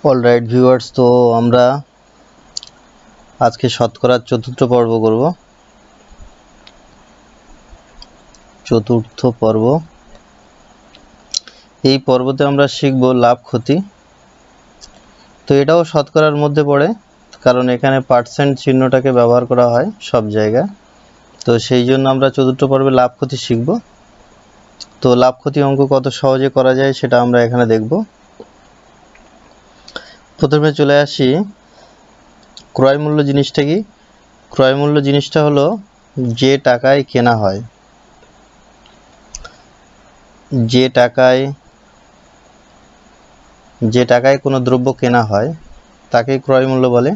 Alright viewers, তো আমরা আজকে শতকরার চতুর্থ পর্ব করব। চতুর্থ পর্ব, এই পর্বতে আমরা শিখব লাভ ক্ষতি। তো এটাও শতকরার মধ্যে পড়ে, কারণ এখানে পার্সেন্ট চিহ্নটাকে ব্যবহার করা হয় সব জায়গায়। তো সেই জন্য আমরা চতুর্থ পর্বে লাভ ক্ষতি শিখব। তো লাভ ক্ষতি অঙ্ক কত সহজে করা যায় সেটা আমরা এখানে দেখব। প্রথমে চলে আসি, ক্রয় মূল্য জিনিসটা কি? ক্রয় মূল্য জিনিসটা হলো যে টাকায় কেনা হয়, যে টাকায় কোনো দ্রব্য কেনা হয় তাকে ক্রয় মূল্য বলে।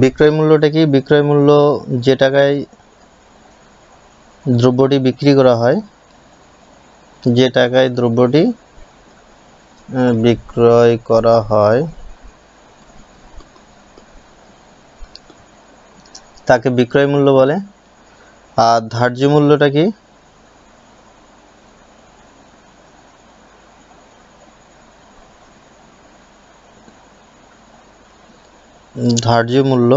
বিক্রয় মূল্যটা কি? বিক্রয় মূল্য যে টাকায় দ্রব্যটি বিক্রি করা হয়, যে টাকায় দ্রব্যটি বিক্রয় করা হয় তাকে বিক্রয় মূল্য বলে। আর ধার্য মূল্যটা কি? ধার্য মূল্য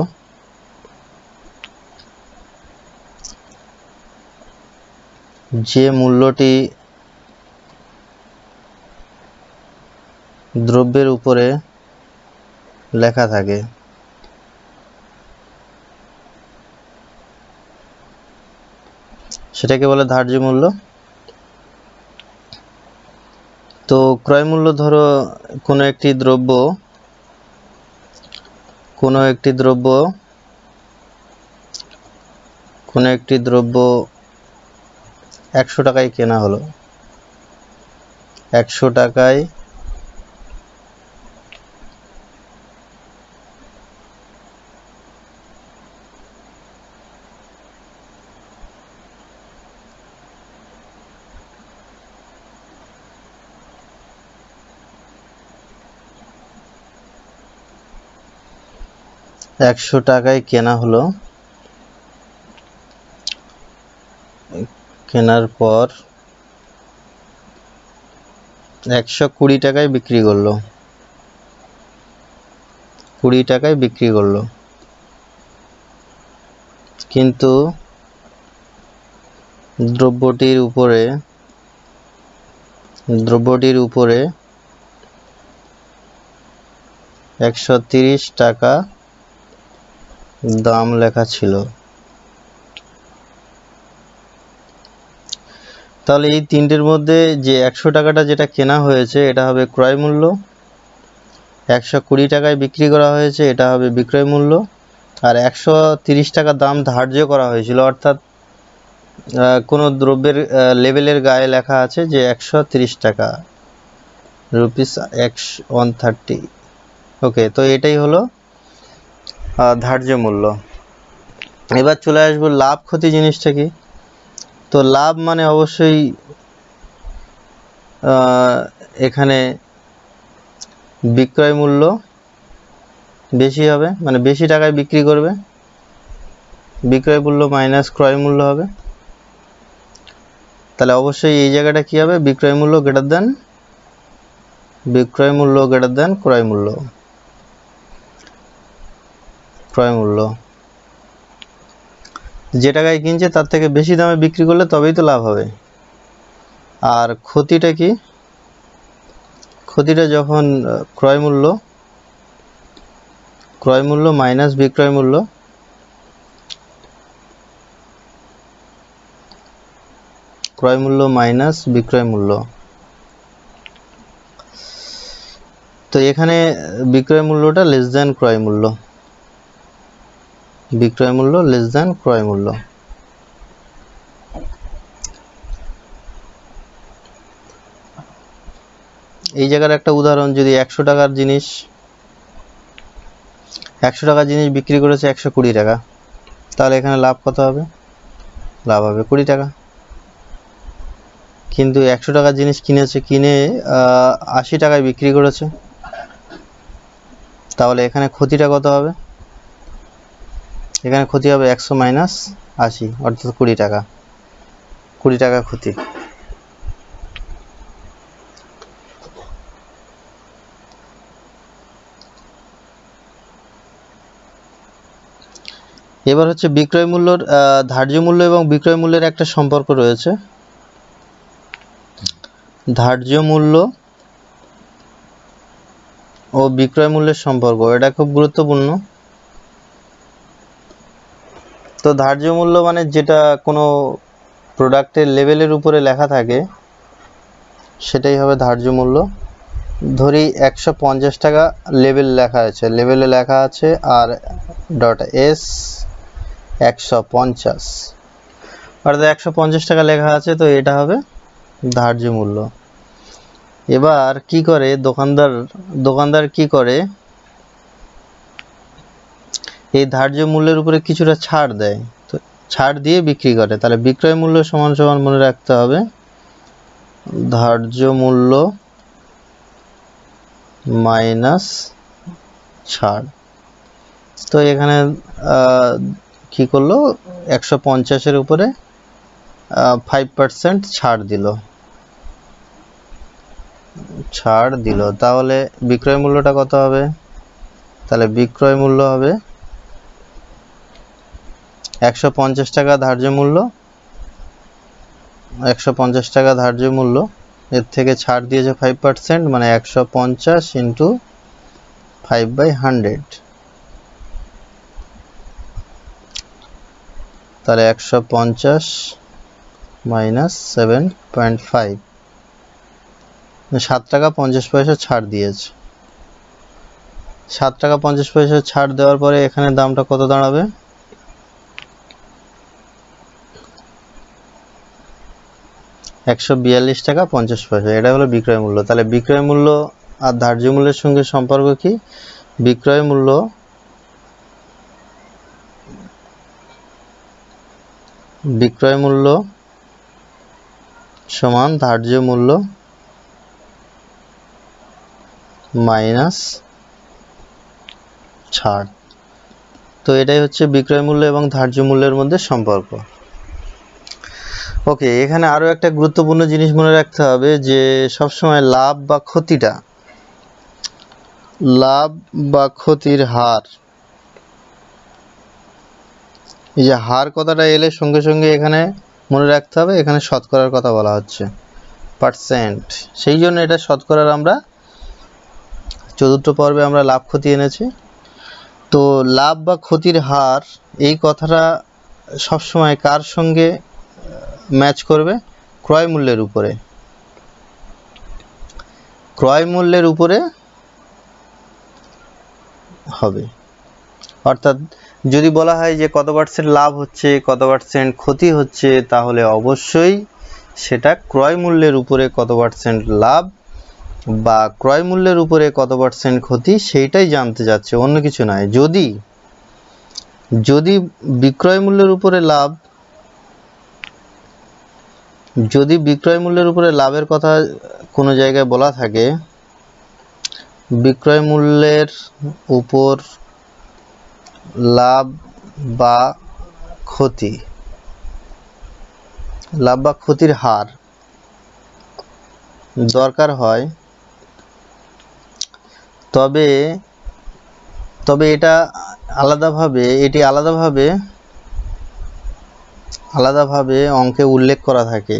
যে মূল্যটি দ্রব্যের উপরে লেখা থাকে, সেটাকে বলে ধার্য মূল্য। তো ক্রয় মূল্য, ধরো কোনো একটি দ্রব্য 100 টাকায় কেনা হলো, 100 টাকায় কেনা হলো, কেনার পর 120 টাকায় বিক্রি করলো, 20 টাকায় বিক্রি করলো। কিন্তু দ্রব্যটির উপরে 130 টাকা দাম লেখা ছিল। তাহলে এই তিনটের মধ্যে যে 100 টাকাটা যেটা কেনা হয়েছে এটা হবে ক্রয় মূল্য, 120 টাকায় বিক্রি করা হয়েছে এটা হবে বিক্রয় মূল্য, আর 130 টাকা দাম ধার্য করা হয়েছিল, অর্থাৎ কোনো দ্রব্যের লেবেলের গায়ে লেখা আছে যে 130 টাকা, রুপিস 130। ওকে, তো এটাই হলো ধার্য মূল্য। এবার চলে আসবো লাভ ক্ষতি জিনিসটা কি। তো লাভ মানে অবশ্যই এখানে বিক্রয় মূল্য বেশি হবে, মানে বেশি টাকায় বিক্রি করবে, বিক্রয় মূল্য মাইনাস ক্রয় মূল্য হবে। তাহলে অবশ্যই এই জায়গাটা কি হবে? বিক্রয় মূল্য গ্রেটার দেন ক্রয় মূল্য। যে টাকায় কিনছে তার থেকে বেশি দামে বিক্রি করলে তবেই তো লাভ হবে। আর ক্ষতিটা কি? ক্ষতিটা যখন ক্রয় মূল্য মাইনাস বিক্রয় মূল্য, ক্রয় মূল্য মাইনাস বিক্রয় মূল্য। তো এখানে বিক্রয় মূল্যটা লেস দ্যান ক্রয় মূল্য, বিক্রয় মূল্য লেস দ্যান ক্রয় মূল্য। এই জায়গার একটা উদাহরণ, যদি 100 টাকার জিনিস বিক্রি করেছে 120 টাকা, তাহলে এখানে লাভ কত হবে? লাভ হবে 20 টাকা। কিন্তু 100 টাকার জিনিস কিনে 80 টাকায় বিক্রি করেছে, তাহলে এখানে ক্ষতিটা কত হবে? এখানে ক্ষতি হবে 100 মাইনাস 80, অর্থাৎ 20 টাকা ক্ষতি। এবার হচ্ছে বিক্রয় মূল্যর ধার্য মূল্য এবং বিক্রয় মূল্যের একটা সম্পর্ক রয়েছে। ধার্য মূল্য ও বিক্রয় মূল্যের সম্পর্ক, এটা খুব গুরুত্বপূর্ণ। তো ধার্য মূল্য মানে যেটা কোনো প্রোডাক্টের লেভেলের উপরে লেখা থাকে সেটাই হবে ধার্য মূল্য। ধরি 150 টাকা লেভেল লেখা আছে, লেভেলে লেখা আছে R.S 150, অর্থাৎ 150 টাকা লেখা আছে, তো এটা হবে ধার্য মূল্য। এবার কি করে দোকানদার কি করে, এই ধার্য মূল্যের উপরে কিছুটা ছাড় দেয়, তো ছাড় দিয়ে বিক্রি করে। তাহলে বিক্রয় মূল্য সমান সমান মনে রাখতে হবে ধার্য মূল্য মাইনাস ছাড়। তো এখানে কি করলো, 150-এর উপরে 5% ছাড় দিল, তাহলে বিক্রয় মূল্যটা কত হবে? তাহলে বিক্রয় মূল্য হবে 150 টাকা ধার্য মূল্য, 150 টাকা ধার্য মূল্য, এর থেকে ছাড় দিয়েছে 5%, মানে 150 ইন্টু 5/100, তাহলে 150 মাইনাস 7.5, 7 টাকা 50 পয়সা ছাড় দিয়েছে। 7 টাকা 50 পয়সা ছাড় দেওয়ার পরে এখানে দামটা কত দাঁড়াবে? 142 টাকা 50 পয়সা, এটা হলো বিক্রয় মূল্য। তাহলে বিক্রয় মূল্য আর ধার্য মূল্যের সঙ্গে সম্পর্ক কি? বিক্রয় মূল্য সমান ধার্য মূল্য মাইনাস ছাড়। তো এটাই হচ্ছে বিক্রয় মূল্য এবং ধার্য মূল্যের মধ্যে সম্পর্ক। ওকে, এখানে আরো একটা গুরুত্বপূর্ণ জিনিস মনে রাখতে হবে যে সবসময় লাভ বা ক্ষতির হার, এই যে হার কথাটা এলে সঙ্গে সঙ্গে এখানে মনে রাখতে হবে এখানে শতকরার কথা বলা হচ্ছে, পার্সেন্ট। সেই জন্য এটা শতকরার আমরা চতুর্থ পর্বে আমরা লাভ ক্ষতি এনেছি। তো লাভ বা ক্ষতির হার এই কথাটা সবসময় কার সঙ্গে ম্যাচ করবে? ক্রয় মূল্যের উপরে। ক্রয় মূল্যের উপরে হবে, অর্থাৎ যদি বলা হয় যে কত পার্সেন্ট লাভ হচ্ছে কত পার্সেন্ট ক্ষতি হচ্ছে, তাহলে অবশ্যই সেটা ক্রয় মূল্যের উপরে কত পার্সেন্ট লাভ বা ক্রয় মূল্যের উপরে কত পার্সেন্ট ক্ষতি সেইটাই জানতে যাচ্ছে, অন্য কিছু নয়। যদি বিক্রয় মূল্যের উপরে লাভ, যদি বিক্রয় মূল্যের উপরে লাভের কথা কোনো জায়গায় বলা থাকে, বিক্রয় মূল্যের উপর লাভ বা ক্ষতির হার দরকার হয়, তবে এটা আলাদাভাবে অঙ্কে উল্লেখ করা থাকে,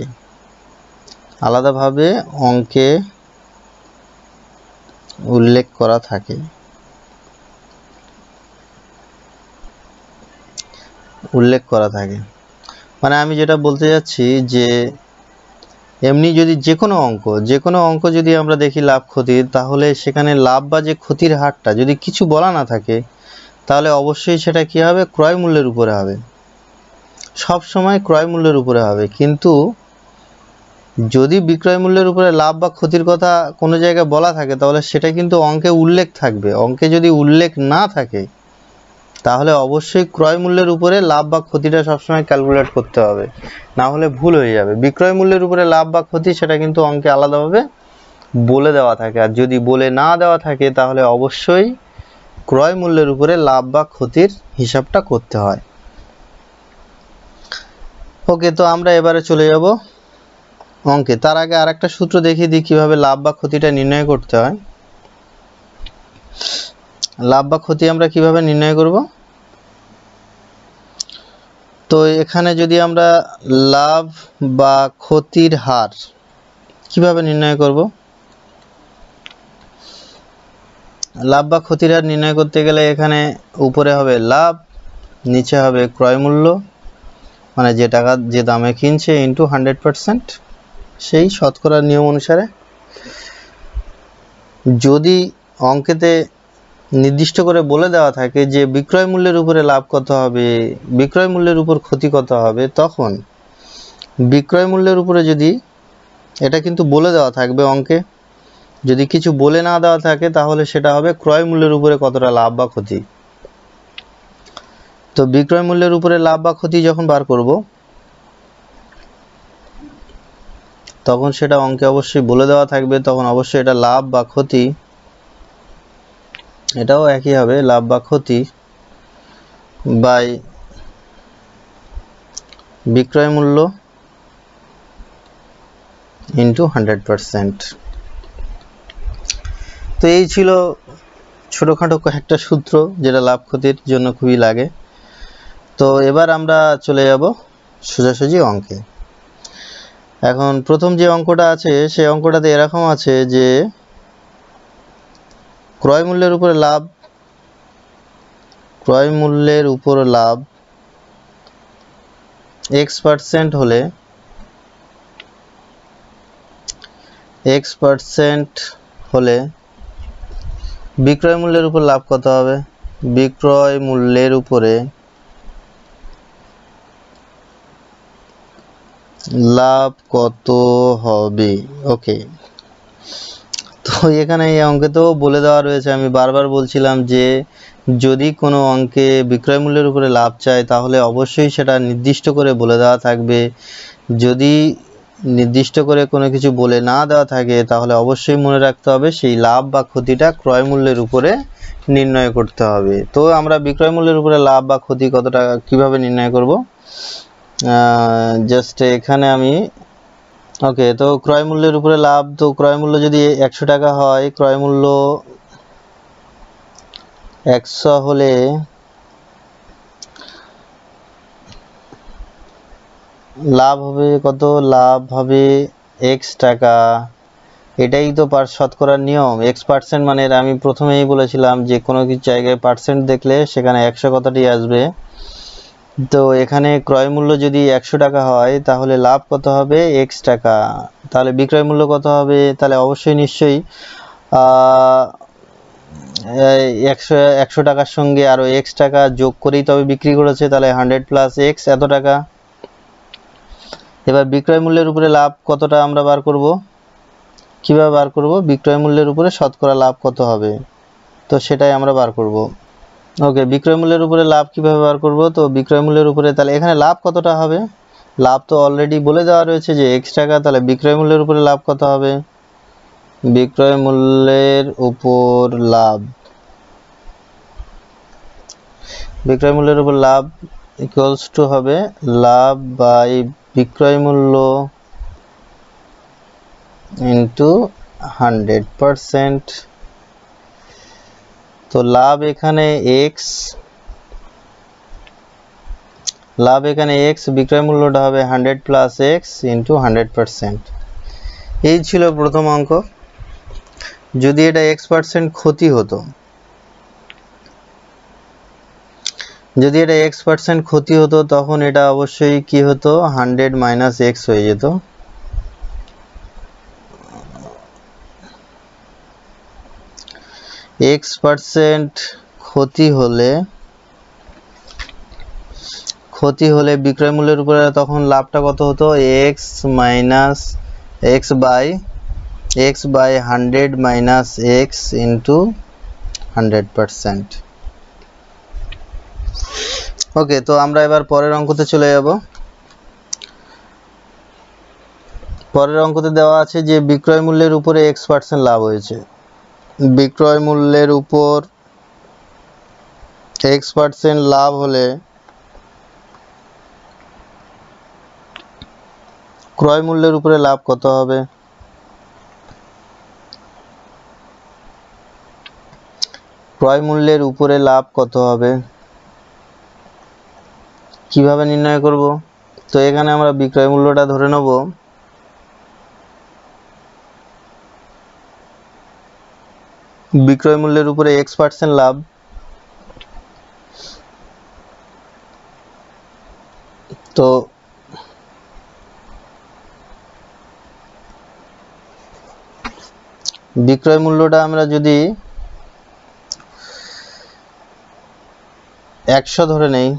মানে আমি যেটা বলতে যাচ্ছি যে এমনি যদি যে কোনো অঙ্ক যদি আমরা দেখি লাভ ক্ষতির, তাহলে সেখানে লাভ বা যে ক্ষতির হারটা যদি কিছু বলা না থাকে, তাহলে অবশ্যই সেটা কি হবে? ক্রয় মূল্যের উপরে হবে, সব সময় ক্রয় মূল্যের উপরে হবে। কিন্তু যদি বিক্রয় মূল্যের উপরে লাভ বা ক্ষতির কথা কোনো জায়গায় বলা থাকে, তাহলে সেটা কিন্তু অঙ্কে উল্লেখ থাকবে। অঙ্কে যদি উল্লেখ না থাকে, তাহলে অবশ্যই ক্রয় মূল্যের উপরে লাভ বা ক্ষতিটা সবসময় ক্যালকুলেট করতে হবে, না হলে ভুল হয়ে যাবে। বিক্রয় মূল্যের উপরে লাভ বা ক্ষতি সেটা কিন্তু অঙ্কে আলাদাভাবে বলে দেওয়া থাকে, আর যদি বলে না দেওয়া থাকে তাহলে অবশ্যই ক্রয় মূল্যের উপরে লাভ বা ক্ষতির হিসাবটা করতে হয়। ওকে, তো আমরা এবারে চলে যাব অঙ্কে। তার আগে আরেকটা সূত্র দেখিয়ে দিই কিভাবে লাভ বা ক্ষতিটা নির্ণয় করতে হয়। লাভ বা ক্ষতি আমরা কিভাবে নির্ণয় করব? তো এখানে যদি আমরা লাভ বা ক্ষতির হার কিভাবে নির্ণয় করব? লাভ বা ক্ষতির হার নির্ণয় করতে গেলে এখানে উপরে হবে লাভ, নিচে হবে ক্রয় মূল্য, মানে যে টাকা যে দামে কিনছে ইন্টু 100%, সেই শতকরার নিয়ম অনুসারে। যদি অঙ্কেতে নির্দিষ্ট করে বলে দেওয়া থাকে যে বিক্রয় মূল্যের উপরে লাভ কত হবে, বিক্রয় মূল্যের উপর ক্ষতি কত হবে, তখন বিক্রয় মূল্যের উপরে যদি, এটা কিন্তু বলে দেওয়া থাকবে অঙ্কে, যদি কিছু বলে না দেওয়া থাকে তাহলে সেটা হবে ক্রয় মূল্যের উপরে কতটা লাভ বা ক্ষতি। তো বিক্রয় মূল্যের উপরে লাভ বা ক্ষতি যখন বার করব তখন সেটা অঙ্কে অবশ্যই বলে দেওয়া থাকবে, তখন অবশ্যই এটা লাভ বা ক্ষতি, এটাও একই হবে, লাভ বা ক্ষতি বাই বিক্রয় মূল্য ইন্টু 100%। তো এই ছিল ছোটোখাটো কয়েকটা সূত্র যেটা লাভ ক্ষতির জন্য খুবই লাগে। তো এবার আমরা চলে যাব সোজাসুজি অঙ্কে। এখন প্রথম যে অঙ্কটা আছে সেই অঙ্কটাতে এরকম আছে যে ক্রয় মূল্যের উপরে লাভ, ক্রয় মূল্যের উপর লাভ X% হলে X% হলে বিক্রয় মূল্যের উপর লাভ কত হবে? বিক্রয় মূল্যের উপরে লাভ কত হবে? ওকে, তো এখানে এই অঙ্কে তো বলে দেওয়া রয়েছে, আমি বারবার বলছিলাম যে যদি কোনো অঙ্কে বিক্রয় মূল্যের উপরে লাভ চাই তাহলে অবশ্যই সেটা নির্দিষ্ট করে বলে দেওয়া থাকবে। যদি নির্দিষ্ট করে কোনো কিছু বলে না দেওয়া থাকে তাহলে অবশ্যই মনে রাখতে হবে সেই লাভ বা ক্ষতিটা ক্রয় মূল্যের উপরে নির্ণয় করতে হবে। তো আমরা বিক্রয় মূল্যের উপরে লাভ বা ক্ষতি কতটা কিভাবে নির্ণয় করব? জাস্ট এখানে আমি ওকে, তো ক্রয় মূল্যের উপরে লাভ, তো ক্রয় মূল্য যদি 100 টাকা হয়, ক্রয় মূল্য 100 হলে লাভ হবে কত? লাভ হবে X টাকা। এটাই তো শতকরার নিয়ম। X% মানে আমি প্রথমেই বলেছিলাম যে কোনো কিছু জায়গায় পার্সেন্ট দেখলে সেখানে 100 কথাটি আসবে। তো এখানে ক্রয় মূল্য যদি 100 টাকা হয় তাহলে লাভ কত হবে? X টাকা। তাহলে বিক্রয় মূল্য কত হবে? তাহলে অবশ্যই নিশ্চয়ই 100 টাকার সঙ্গে আরো X টাকা যোগ করেই তবে বিক্রি করেছে, তাহলে 100 প্লাস X এত টাকা। এবার বিক্রয় মূল্যের উপরে লাভ কতটা আমরা বার করব? কিভাবে বার করব? বিক্রয় মূল্যের উপরে শতকরা লাভ কত হবে, তো সেটাই আমরা বার করব। ওকে, বিক্রয় মূল্যের উপরে লাভ কিভাবে বার করব? তো বিক্রয় মূল্যের উপরে তাহলে এখানে লাভ কতটা হবে? লাভ তো অলরেডি বলে দেওয়া রয়েছে যে X টাকা, তাহলে বিক্রয় মূল্যের উপরে লাভ কত হবে? বিক্রয় মূল্যের উপর লাভ, বিক্রয় মূল্যের উপর লাভ ইকুয়ালস টু হবে লাভ বাই বিক্রয় মূল্য ইন্টু 100%। তো লাভ এখানে X, লাভ এখানে X, বিক্রয় মূল্যটা হবে 100 প্লাস X ইন্টু 100%। এই ছিল প্রথম অঙ্ক। যদি এটা X% ক্ষতি হতো, যদি এটা X% ক্ষতি হতো তখন এটা অবশ্যই কি হতো? 100 মাইনাস X হয়ে যেত। X% ক্ষতি হলে বিক্রয় মূল্যের উপরে তখন লাভটা কত হতো? X minus X by 100 minus X into 100%। ওকে, তো আমরা এবার পরের অঙ্কতে চলে যাব। পরের অঙ্কতে দেওয়া আছে যে বিক্রয় মূল্যের উপরে X% লাভ হয়েছে। বিক্রয় মূল্যের উপর X% লাভ হলে ক্রয় মূল্যের উপরে লাভ কত হবে? ক্রয় মূল্যের উপরে লাভ কত হবে? কিভাবে নির্ণয় করব? তো এখানে আমরা বিক্রয় মূল্যটা ধরে নেব বিক্রয় মূল্যের উপরে x% লাভ, তো বিক্রয় মূল্যটা আমরা যদি 100 ধরে নেই,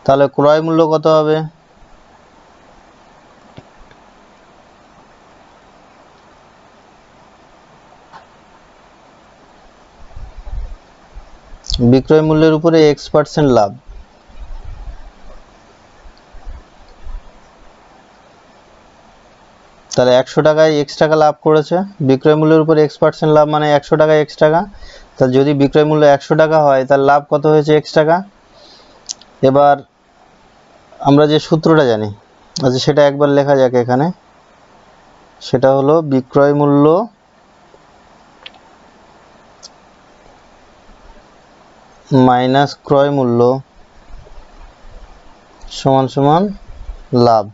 তাহলে ক্রয় মূল্য কত হবে? বিক্রয় মূল্যের উপরে x% লাভ, তাহলে 100 টাকায় x টাকা লাভ করেছে। বিক্রয় মূল্যের উপরে x% লাভ মানে 100 টাকায় x টাকা। তাহলে যদি বিক্রয় মূল্য 100 টাকা হয় তাহলে লাভ কত হয়েছে? x টাকা। এবার আমরা যে সূত্রটা জানি, আচ্ছা সেটা একবার লেখা যাক এখানে। সেটা হলো বিক্রয় মূল্য মাইনাস ক্রয় মূল্য সমান সমান লাভ।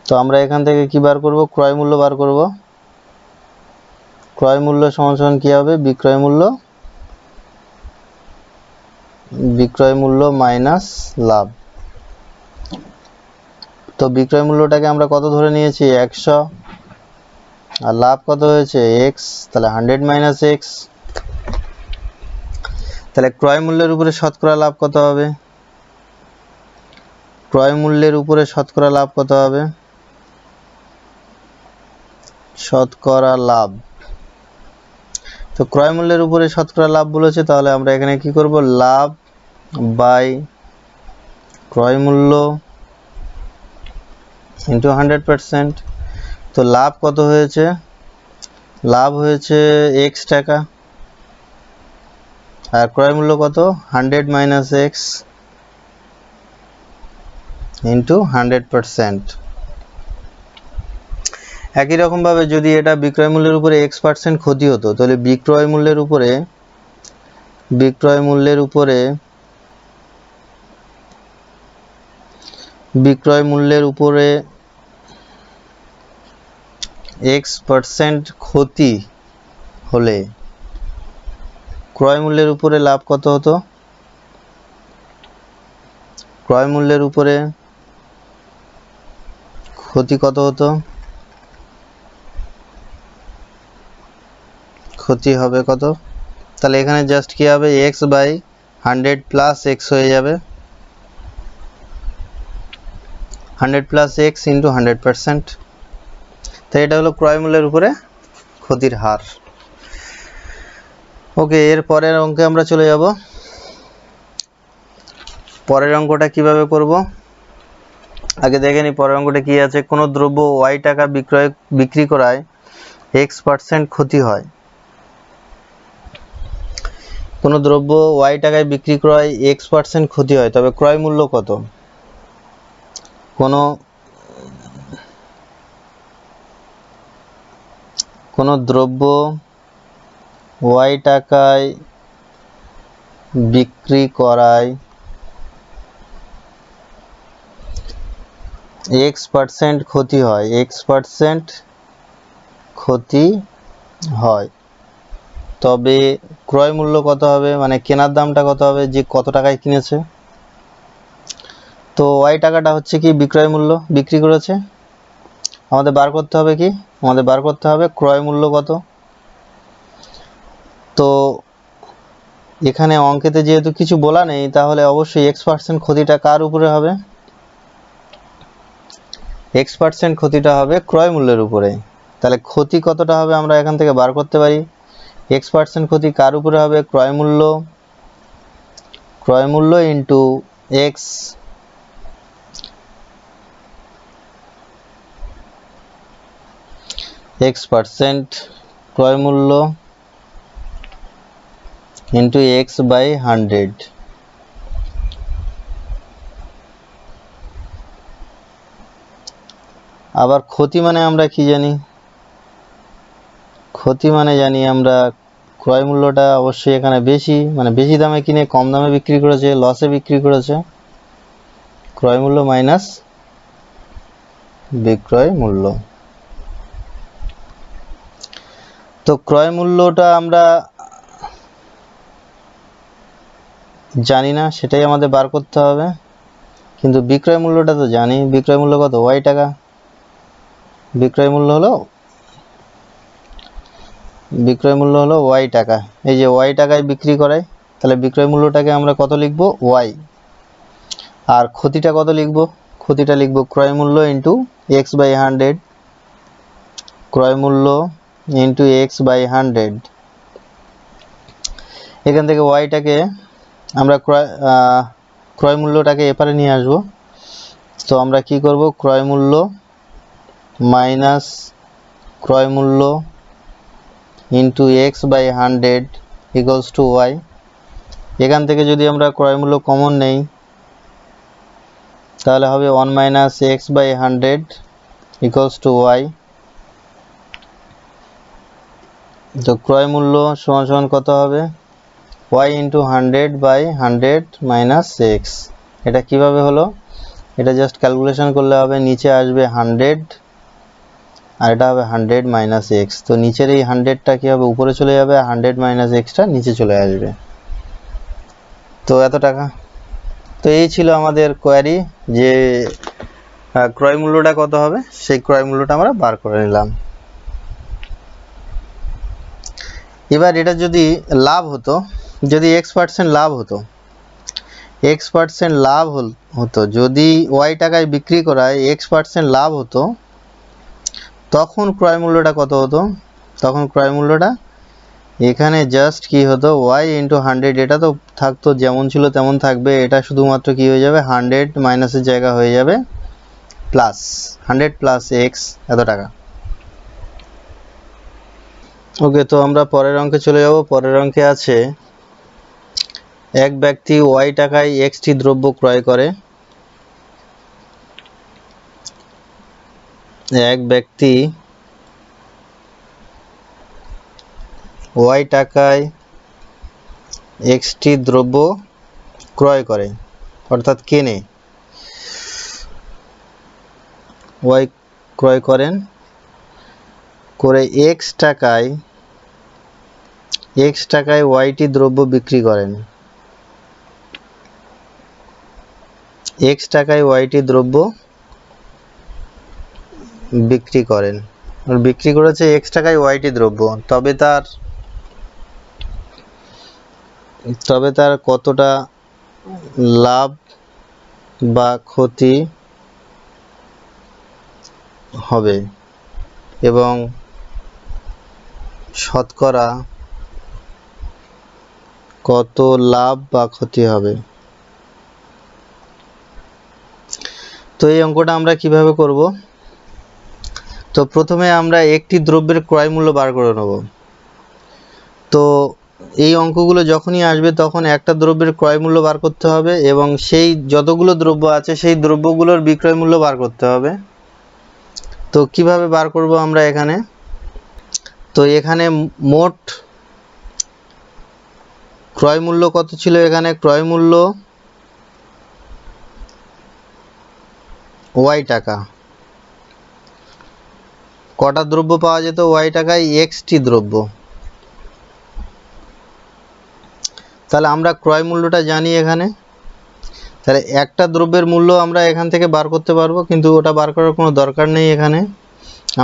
তো আমরা এখান থেকে কি বার করব? ক্রয় মূল্য বার করব। ক্রয় মূল্য সমান সমান কি হবে? বিক্রয় মূল্য মাইনাস লাভ। তো বিক্রয় মূল্যটাকে আমরা কত ধরে নিয়েছি? 100, আর লাভ কত হয়েছে? x, তাহলে 100 মাইনাস x। তাহলে ক্রয় মূল্যের উপরে শতকরা লাভ কত হবে? ক্রয় মূল্যের উপরে শতকরা লাভ কত হবে? শতকরা লাভ। তো ক্রয় মূল্যের উপরে শতকরা লাভ বলেছে, তাহলে আমরা এখানে কি করব? লাভ বাই ক্রয় মূল্য ইন্টু 100%। তো লাভ কত হয়েছে? লাভ হয়েছে x টাকা, আর ক্রয় মূল্য কত? 100 মাইনাস x ইন্টু 100%। একই রকম ভাবে যদি এটা বিক্রয় মূল্যের উপরে x% ক্ষতি হতো, তাহলে বিক্রয় মূল্যের উপরে x% ক্ষতি হলে ক্রয় মূল্যের উপরে লাভ কত হতো? ক্রয় মূল্যের উপরে ক্ষতি কত হতো? ক্ষতি হবে কত? তাহলে এখানে জাস্ট কি হবে? x বাই 100 প্লাস x হয়ে যাবে, 100 প্লাস x ইন্টু 100%। তো এটা হলো ক্রয় মূল্যের উপরে ক্ষতির হার। ওকে, এর পরের অঙ্কে আমরা চলে যাব। পরের অঙ্কটা কিভাবে করব আগে দেখে নি। পরের অঙ্কটা কি আছে? কোনো দ্রব্য y টাকা বিক্রি করায় x% ক্ষতি হয়। কোনো দ্রব্য y টাকায় বিক্রি করায় x% ক্ষতি হয়, তবে ক্রয় মূল্য কত? কোনো দ্রব্য y টাকায় বিক্রি করায় x% ক্ষতি হয়, x% ক্ষতি হয়, তবে ক্রয় মূল্য কত হবে? মানে কেনার দামটা কত হবে, যে কত টাকায় কিনেছে। তো y টাকাটা হচ্ছে কি? বিক্রয় মূল্য, বিক্রি করেছে। আমাদের বার করতে হবে কি? আমাদের বার করতে হবে ক্রয় মূল্য কত। তো এখানে অঙ্কেতে যেহেতু কিছু বলা নেই, তাহলে অবশ্যই x% ক্ষতিটা কার উপরে হবে? x% ক্ষতিটা হবে ক্রয় মূল্যের উপরে। তাহলে ক্ষতি কতটা হবে আমরা এখান থেকে বার করতে পারি। x% ক্ষতি কার উপরে হবে? ক্রয় মূল্য ইন্টু x, x% ক্রয় মূল্য ইন্টু x বাই 100। আবার ক্ষতি মানে আমরা কি জানি? ক্ষতি মানে জানি আমরা ক্রয় মূল্যটা অবশ্যই এখানে বেশি, মানে বেশি দামে কিনে কম দামে বিক্রি করেছে, লসে বিক্রি করেছে। ক্রয় মূল্য মাইনাস বিক্রয় মূল্য। তো ক্রয় মূল্যটা আমরা জানি না, সেটাই আমাদের বার করতে হবে। কিন্তু বিক্রয় মূল্যটা তো জানি, বিক্রয় মূল্য কত? ওয়াই টাকা। বিক্রয় মূল্য হলো ওয়াই টাকা। এই যে ওয়াই টাকায় বিক্রি করায়, তাহলে বিক্রয় মূল্যটাকে আমরা কত লিখব? ওয়াই। আর ক্ষতিটা কত লিখব? ক্ষতিটা লিখব ক্রয় মূল্য ইন্টু এক্স বাই 100। ক্রয় মূল্য ইন্টু এক্স বাই 100। এখান থেকে ওয়াইটাকে আমরা ক্রয় মূল্যটাকে এপারে নিয়ে আসব। তো আমরা কি করব? ক্রয় মূল্য মাইনাস ক্রয় মূল্য into x by 100 equals to y. এখান থেকে যদি আমরা ক্রয় মূল্য কমন নেই, তাহলে হবে 1 minus x by 100 equals to y. তো ক্রয় মূল্য সমান সমান কত হবে? Y into 100 by 100 minus x. এটা কিভাবে হলো? এটা জাস্ট ক্যালকুলেশন করলে হবে, নিচে আসবে 100 আর এটা হবে 100 মাইনাস এক্স। তো নিচের এই 100টা কি হবে? উপরে চলে যাবে, 100 মাইনাস এক্সটা নিচে চলে আসবে। তো এত টাকা। তো এই ছিল আমাদের কোয়ারি, যে ক্রয় মূল্যটা কত হবে, সেই ক্রয় মূল্যটা আমরা বার করে নিলাম। এবার এটা যদি লাভ হতো, যদি x% লাভ হতো, x% লাভ হতো, যদি ওয়াই টাকায় বিক্রি করায় x% লাভ হতো, তখন ক্রয় মূল্যটা কত হতো? তখন ক্রয় মূল্যটা এখানে জাস্ট কি হতো? ওয়াই ইন্টু 100, এটা তো থাকতো যেমন ছিল তেমন থাকবে, এটা শুধুমাত্র কি হয়ে যাবে? 100 মাইনাসের জায়গা হয়ে যাবে প্লাস 100 প্লাস এক্স, এত টাকা। ওকে, তো আমরা পরের অঙ্কে চলে যাব। পরের অঙ্কে আছে, এক ব্যক্তি ওয়াই টাকায় এক্সটি দ্রব্য ক্রয় করে। এক ব্যক্তি ওয়াই টাকায় এক্সটি দ্রব্য ক্রয় করে, অর্থাৎ কেনে। ওয়াই ক্রয় করেন, করে এক্স টাকায় ওয়াইটি দ্রব্য বিক্রি করেন। এক্স টাকায় ওয়াইটি দ্রব্য বিক্রি করেন, বিক্রি করেছে এক্স টাকায় ওয়াইটি দ্রব্য। তবে তার কতটা লাভ বা ক্ষতি হবে এবং শতকরা কত লাভ বা ক্ষতি হবে। তো এই অঙ্কটা আমরা কিভাবে করব? তো প্রথমে আমরা একটি দ্রব্যের ক্রয় মূল্য বার করে নেব। তো এই অঙ্কগুলো যখনই আসবে তখন একটা দ্রব্যের ক্রয় মূল্য বার করতে হবে এবং সেই যতগুলো দ্রব্য আছে সেই দ্রব্যগুলোর বিক্রয় মূল্য বার করতে হবে। তো কিভাবে বার করব আমরা এখানে? তো এখানে মোট ক্রয় মূল্য কত ছিল? এখানে ক্রয় মূল্য ওয়াই টাকা। কটা দ্রব্য পাওয়া যেত ওয়াই টাকায়? এক্সটি দ্রব্য। তাহলে আমরা ক্রয় মূল্যটা জানি এখানে, তাহলে একটা দ্রব্যের মূল্য আমরা এখান থেকে বার করতে পারবো, কিন্তু ওটা বার করার কোনো দরকার নেই। এখানে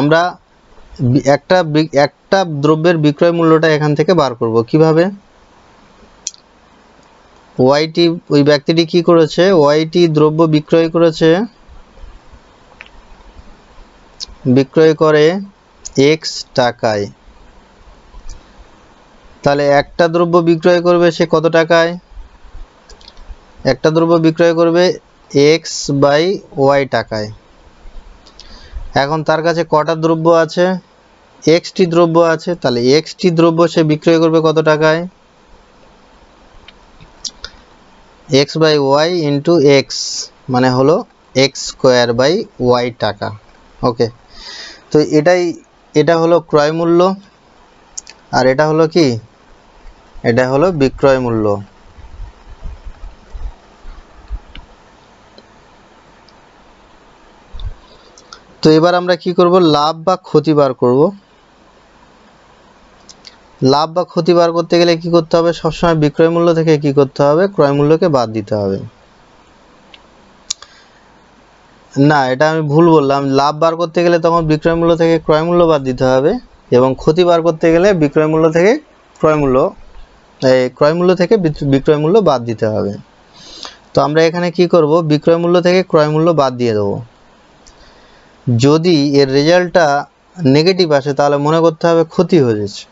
আমরা একটা দ্রব্যের বিক্রয় মূল্যটা এখান থেকে বার করব। কিভাবে? ওয়াইটি, ওই ব্যক্তিটি কি করেছে? ওয়াইটি দ্রব্য বিক্রয় করেছে, বিক্রয় করে এক্স টাকায়। তাহলে একটা দ্রব্য বিক্রয় করবে সে কত টাকায়? একটা দ্রব্য বিক্রয় করবে এক্স বাই ওয়াই টাকায়। এখন তার কাছে কটা দ্রব্য আছে? এক্সটি দ্রব্য আছে। তাহলে এক্সটি দ্রব্য সে বিক্রয় করবে কত টাকায়? X by y into x, মানে হলো এক্স স্কোয়ার বাই ওয়াই টাকা। ওকে, তো এটা হলো ক্রয় মূল্য, আর এটা হলো কি? এটা হলো বিক্রয় মূল্য। তো এবার আমরা কি করব, লাভ বা ক্ষতি বার করব। লাভ বা ক্ষতি বার করতে গেলে কি করতে হবে, সবসময় বিক্রয় মূল্য থেকে কি করতে হবে, ক্রয় মূল্যকে বাদ দিতে হবে। না, এটা আমি ভুল বললাম। লাভ বার করতে গেলে তখন বিক্রয় মূল্য থেকে ক্রয় মূল্য বাদ দিতে হবে, এবং ক্ষতি বার করতে গেলে বিক্রয় মূল্য থেকে ক্রয় মূল্য ক্রয় মূল্য থেকে বিক্রয় মূল্য বাদ দিতে হবে। তো আমরা এখানে কি করব, বিক্রয় মূল্য থেকে ক্রয় মূল্য বাদ দিয়ে দেবো। যদি এর রেজাল্টটা নেগেটিভ আসে তাহলে মনে করতে হবে ক্ষতি হয়েছে,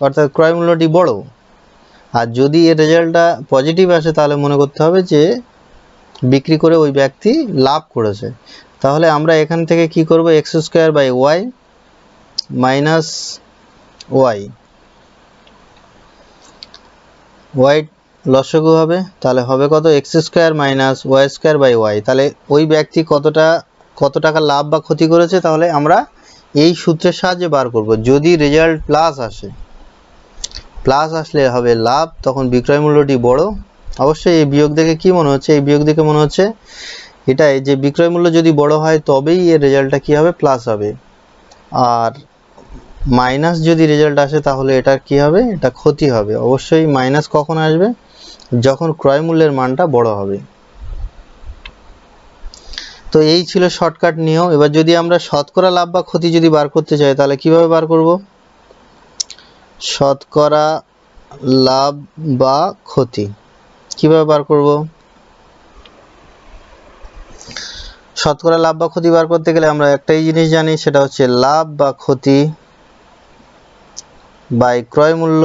অর্থাৎ ক্রয় মূল্যটি বড়। আর যদি এর রেজাল্টটা পজিটিভ আসে তাহলে মনে করতে হবে যে বিক্রি করে ওই ব্যক্তি লাভ করেছে। তাহলে আমরা এখান থেকে কি করব, x square by y minus y, y লসাগু হবে, তাহলে হবে কত, x square minus y square by y. তাহলে ওই ব্যক্তি কত টাকা লাভ বা ক্ষতি করেছে, তাহলে আমরা এই সূত্রের সাহায্যে বার করব। যদি রেজাল্ট প্লাস আসে, প্লাস আসলে হবে লাভ, তখন বিক্রয় মূল্যটি বড়। অবশ্যই এই বিয়োগ দেখে কি মনে হচ্ছে, এই বিয়োগ দেখে মনে হচ্ছে এটাই যে বিক্রয় মূল্য যদি বড় হয় তবেই এর রেজাল্টটা কি হবে, প্লাস হবে। আর মাইনাস যদি রেজাল্ট আসে তাহলে এটা কি হবে, এটা ক্ষতি হবে। অবশ্যই মাইনাস কখন আসবে, যখন ক্রয় মূল্যের মানটা বড় হবে। তো এই ছিল শর্টকাট নিয়ম। এবার যদি আমরা শতকরা লাভ বা ক্ষতি যদি বার করতে চাই তাহলে কিভাবে বার করব, শতকরা লাভ বা ক্ষতি কিভাবে বার করব, শতকরা লাভ বা ক্ষতি বার করতে গেলে আমরা একটাই জিনিস জানি, সেটা হচ্ছে লাভ বা ক্ষতি বাই ক্রয় মূল্য।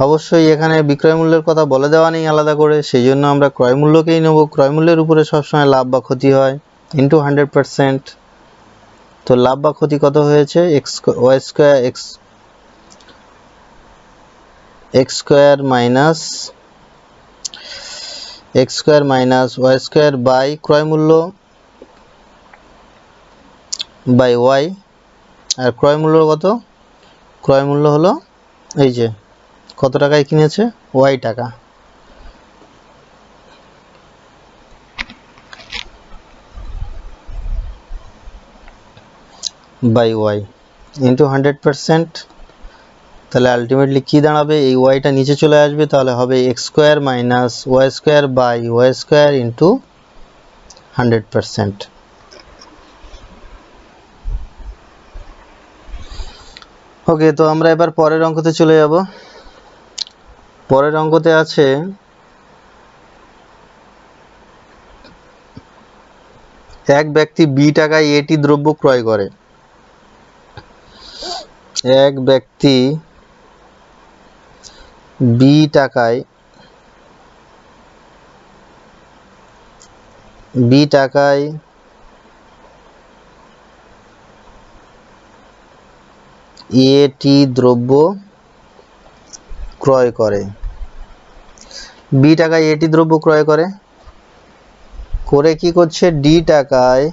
অবশ্যই এখানে বিক্রয় মূল্যের কথা বলে দেওয়া নেই আলাদা করে, সেই জন্য আমরা ক্রয় মূল্যকেই নেব। ক্রয় মূল্যের উপরে সবসময় লাভ বা ক্ষতি হয়, ইন্টু 100%। তো লাভ বা ক্ষতি কত হয়েছে, x y square x square minus y square by ক্রয় মূল্য বাই ওয়াই। আর ক্রয় মূল্য কত, ক্রয় মূল্য হলো এই যে কত টাকায় কিনেছে, ওয়াই টাকা, বাই ওয়াই ইন্টু 100%। তাহলে আলটিমেটলি কি দাঁড়াবে, এই ওয়াইটা নিচে চলে আসবে, তাহলে হবে x square minus y square by y square into 100%। ওকে, তো আমরা এবার পরের অঙ্কতে চলে যাব। পরের অঙ্কতে আছে এক ব্যক্তি বি টাকায় এটি দ্রব্য ক্রয় করে। এক ব্যক্তি বি টাকায় এটি দ্রব্য ক্রয় করে। বি টাকায় এটি দ্রব্য ক্রয় করে, করে কি করছে, ডি টাকায়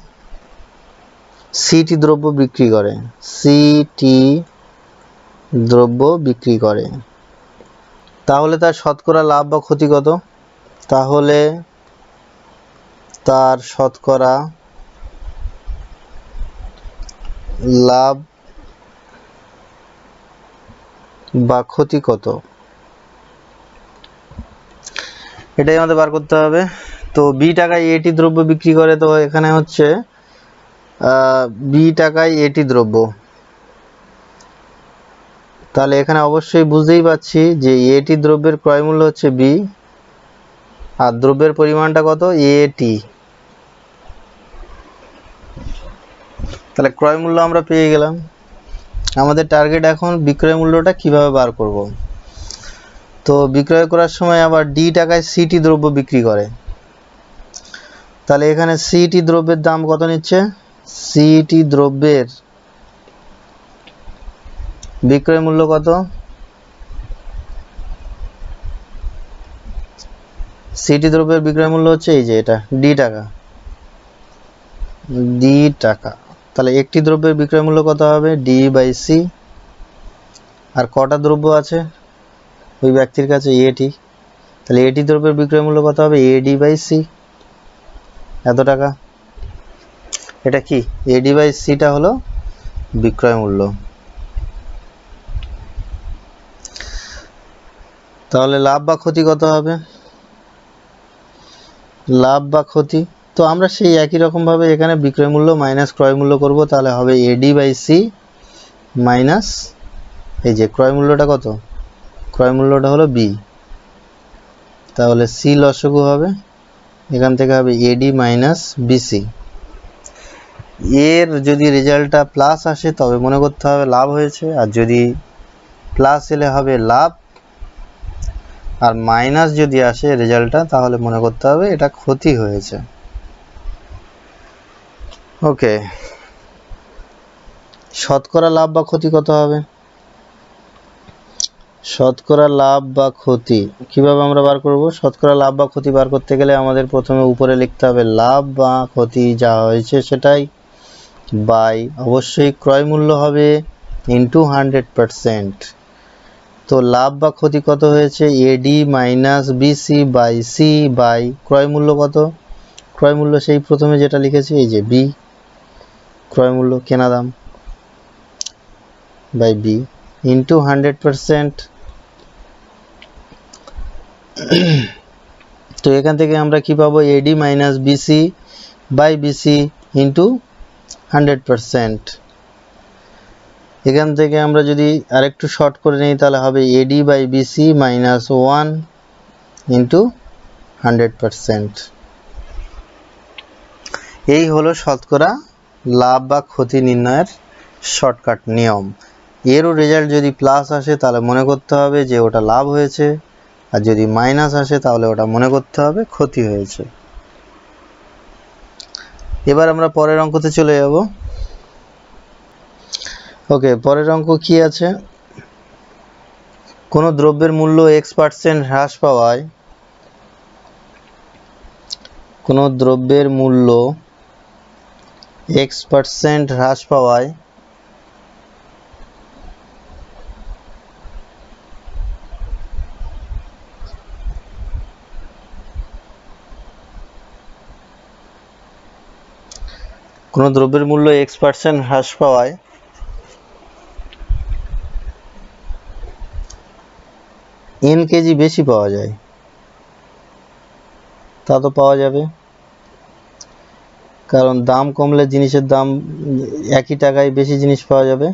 সিটি দ্রব্য বিক্রি করে, সিটি দ্রব্য বিক্রি করে। তাহলে তার শতকরা লাভ বা ক্ষতি কত, তাহলে তার শতকরা লাভ বা ক্ষতি কত, এটাই আমাদের বার করতে হবে। তো বি টাকায় এটি দ্রব্য বিক্রি করে, তো এখানে হচ্ছে বি টাকায় এটি দ্রব্য, তাহলে এখানে অবশ্যই বুঝতেই পাচ্ছি যে এটি দ্রব্যের ক্রয় মূল্য হচ্ছে বি, আর দ্রব্যের পরিমাণটা কত, এটি। তাহলে ক্রয় মূল্য আমরা পেয়ে গেলাম। আমাদের টার্গেট এখন বিক্রয় মূল্যটা কিভাবে বার করব। তো বিক্রয় করার সময় আবার ডি টাকায় সিটি দ্রব্য বিক্রি করে, তাহলে এখানে সিটি দ্রব্যের দাম কত নিচ্ছে, সিটি দ্রব্যের বিক্রয় মূল্য কত, সিটি দ্রব্যের বিক্রয় মূল্য হচ্ছে এই যে এটা ডি টাকা। তাহলে একটি দ্রব্যের বিক্রয় মূল্য কত হবে, ডি বাই সি। আর কটা দ্রব্য আছে, ওই ব্যক্তির কাছে এটি, তাহলে এটি দ্রব্যের বিক্রয় মূল্য কত হবে? এডি বাই সি, এত টাকা। এটা কি? এডি বাই সিটা হলো বিক্রয় মূল্য। তাহলে লাভ বা ক্ষতি কত হবে? লাভ বা ক্ষতি তো আমরা সেই একই রকম ভাবে এখানে বিক্রয় মূল্য মাইনাস ক্রয় মূল্য করব, তাহলে হবে এডি বাই সি মাইনাস এই যে ক্রয় মূল্যটা কত? ক্রয় মূল্যটা হলো বি, তাহলে সি লসগু হবে, এখান থেকে হবে এডি মাইনাস বিসি। এর যদি রেজাল্টটা প্লাস আসে তবে মনে করতে হবে লাভ হয়েছে, আর যদি প্লাস এলে হবে লাভ, আর মাইনাস যদি আসে রেজাল্টটা তাহলে মনে করতে হবে এটা ক্ষতি হয়েছে। ওকে, শতকরা লাভ বা ক্ষতি কত হবে? শতকরা লাভ বা ক্ষতি কিভাবে আমরা বার করব? শতকরা লাভ বা ক্ষতি বার করতে গেলে আমাদের প্রথমে উপরে লিখতে হবে লাভ বা ক্ষতি যা হয়েছে সেটাই, বাই অবশ্যই ক্রয় মূল্য হবে ইন্টু 100%। তো লাভ বা ক্ষতি কত হয়েছে? AD minus BC by C by ক্রয় মূল্য কত? ক্রয় মূল্য সেই প্রথমে যেটা লিখেছি এই যে বি, ক্রয় মূল্য কেনা দাম বাই বি ইন্টু 100%। তো এখান থেকে আমরা কি পাবো? AD minus BC by BC into 100%। এখান থেকে আমরা যদি আরেকটু শর্ট করে নিই তাহলে হবে AD by BC minus 1 into 100%। এই হলো শতকরা লাভ বা ক্ষতি নির্ণয়ের শর্টকাট নিয়ম। এরও রেজাল্ট যদি প্লাস আসে তাহলে মনে করতে হবে যে ওটা লাভ হয়েছে, আর যদি মাইনাস আসে তাহলে ওটা মনে করতে হবে ক্ষতি হয়েছে। এবার আমরা পরের অঙ্কতে চলে যাব। ওকে, পরের অঙ্ক কি আছে? কোনো দ্রব্যের মূল্য x% হ্রাস পাওয়ায়, কোনো দ্রব্যের মূল্য x% হ্রাস পাওয়ায় কোনো দ্রব্যের মূল্য x% হ্রাস পাওয়ায় n কেজি বেশি পাওয়া যায়, তা তো পাওয়া যাবে, কারণ দাম কমলে জিনিসের দাম একই টাকায় বেশি জিনিস পাওয়া যাবে,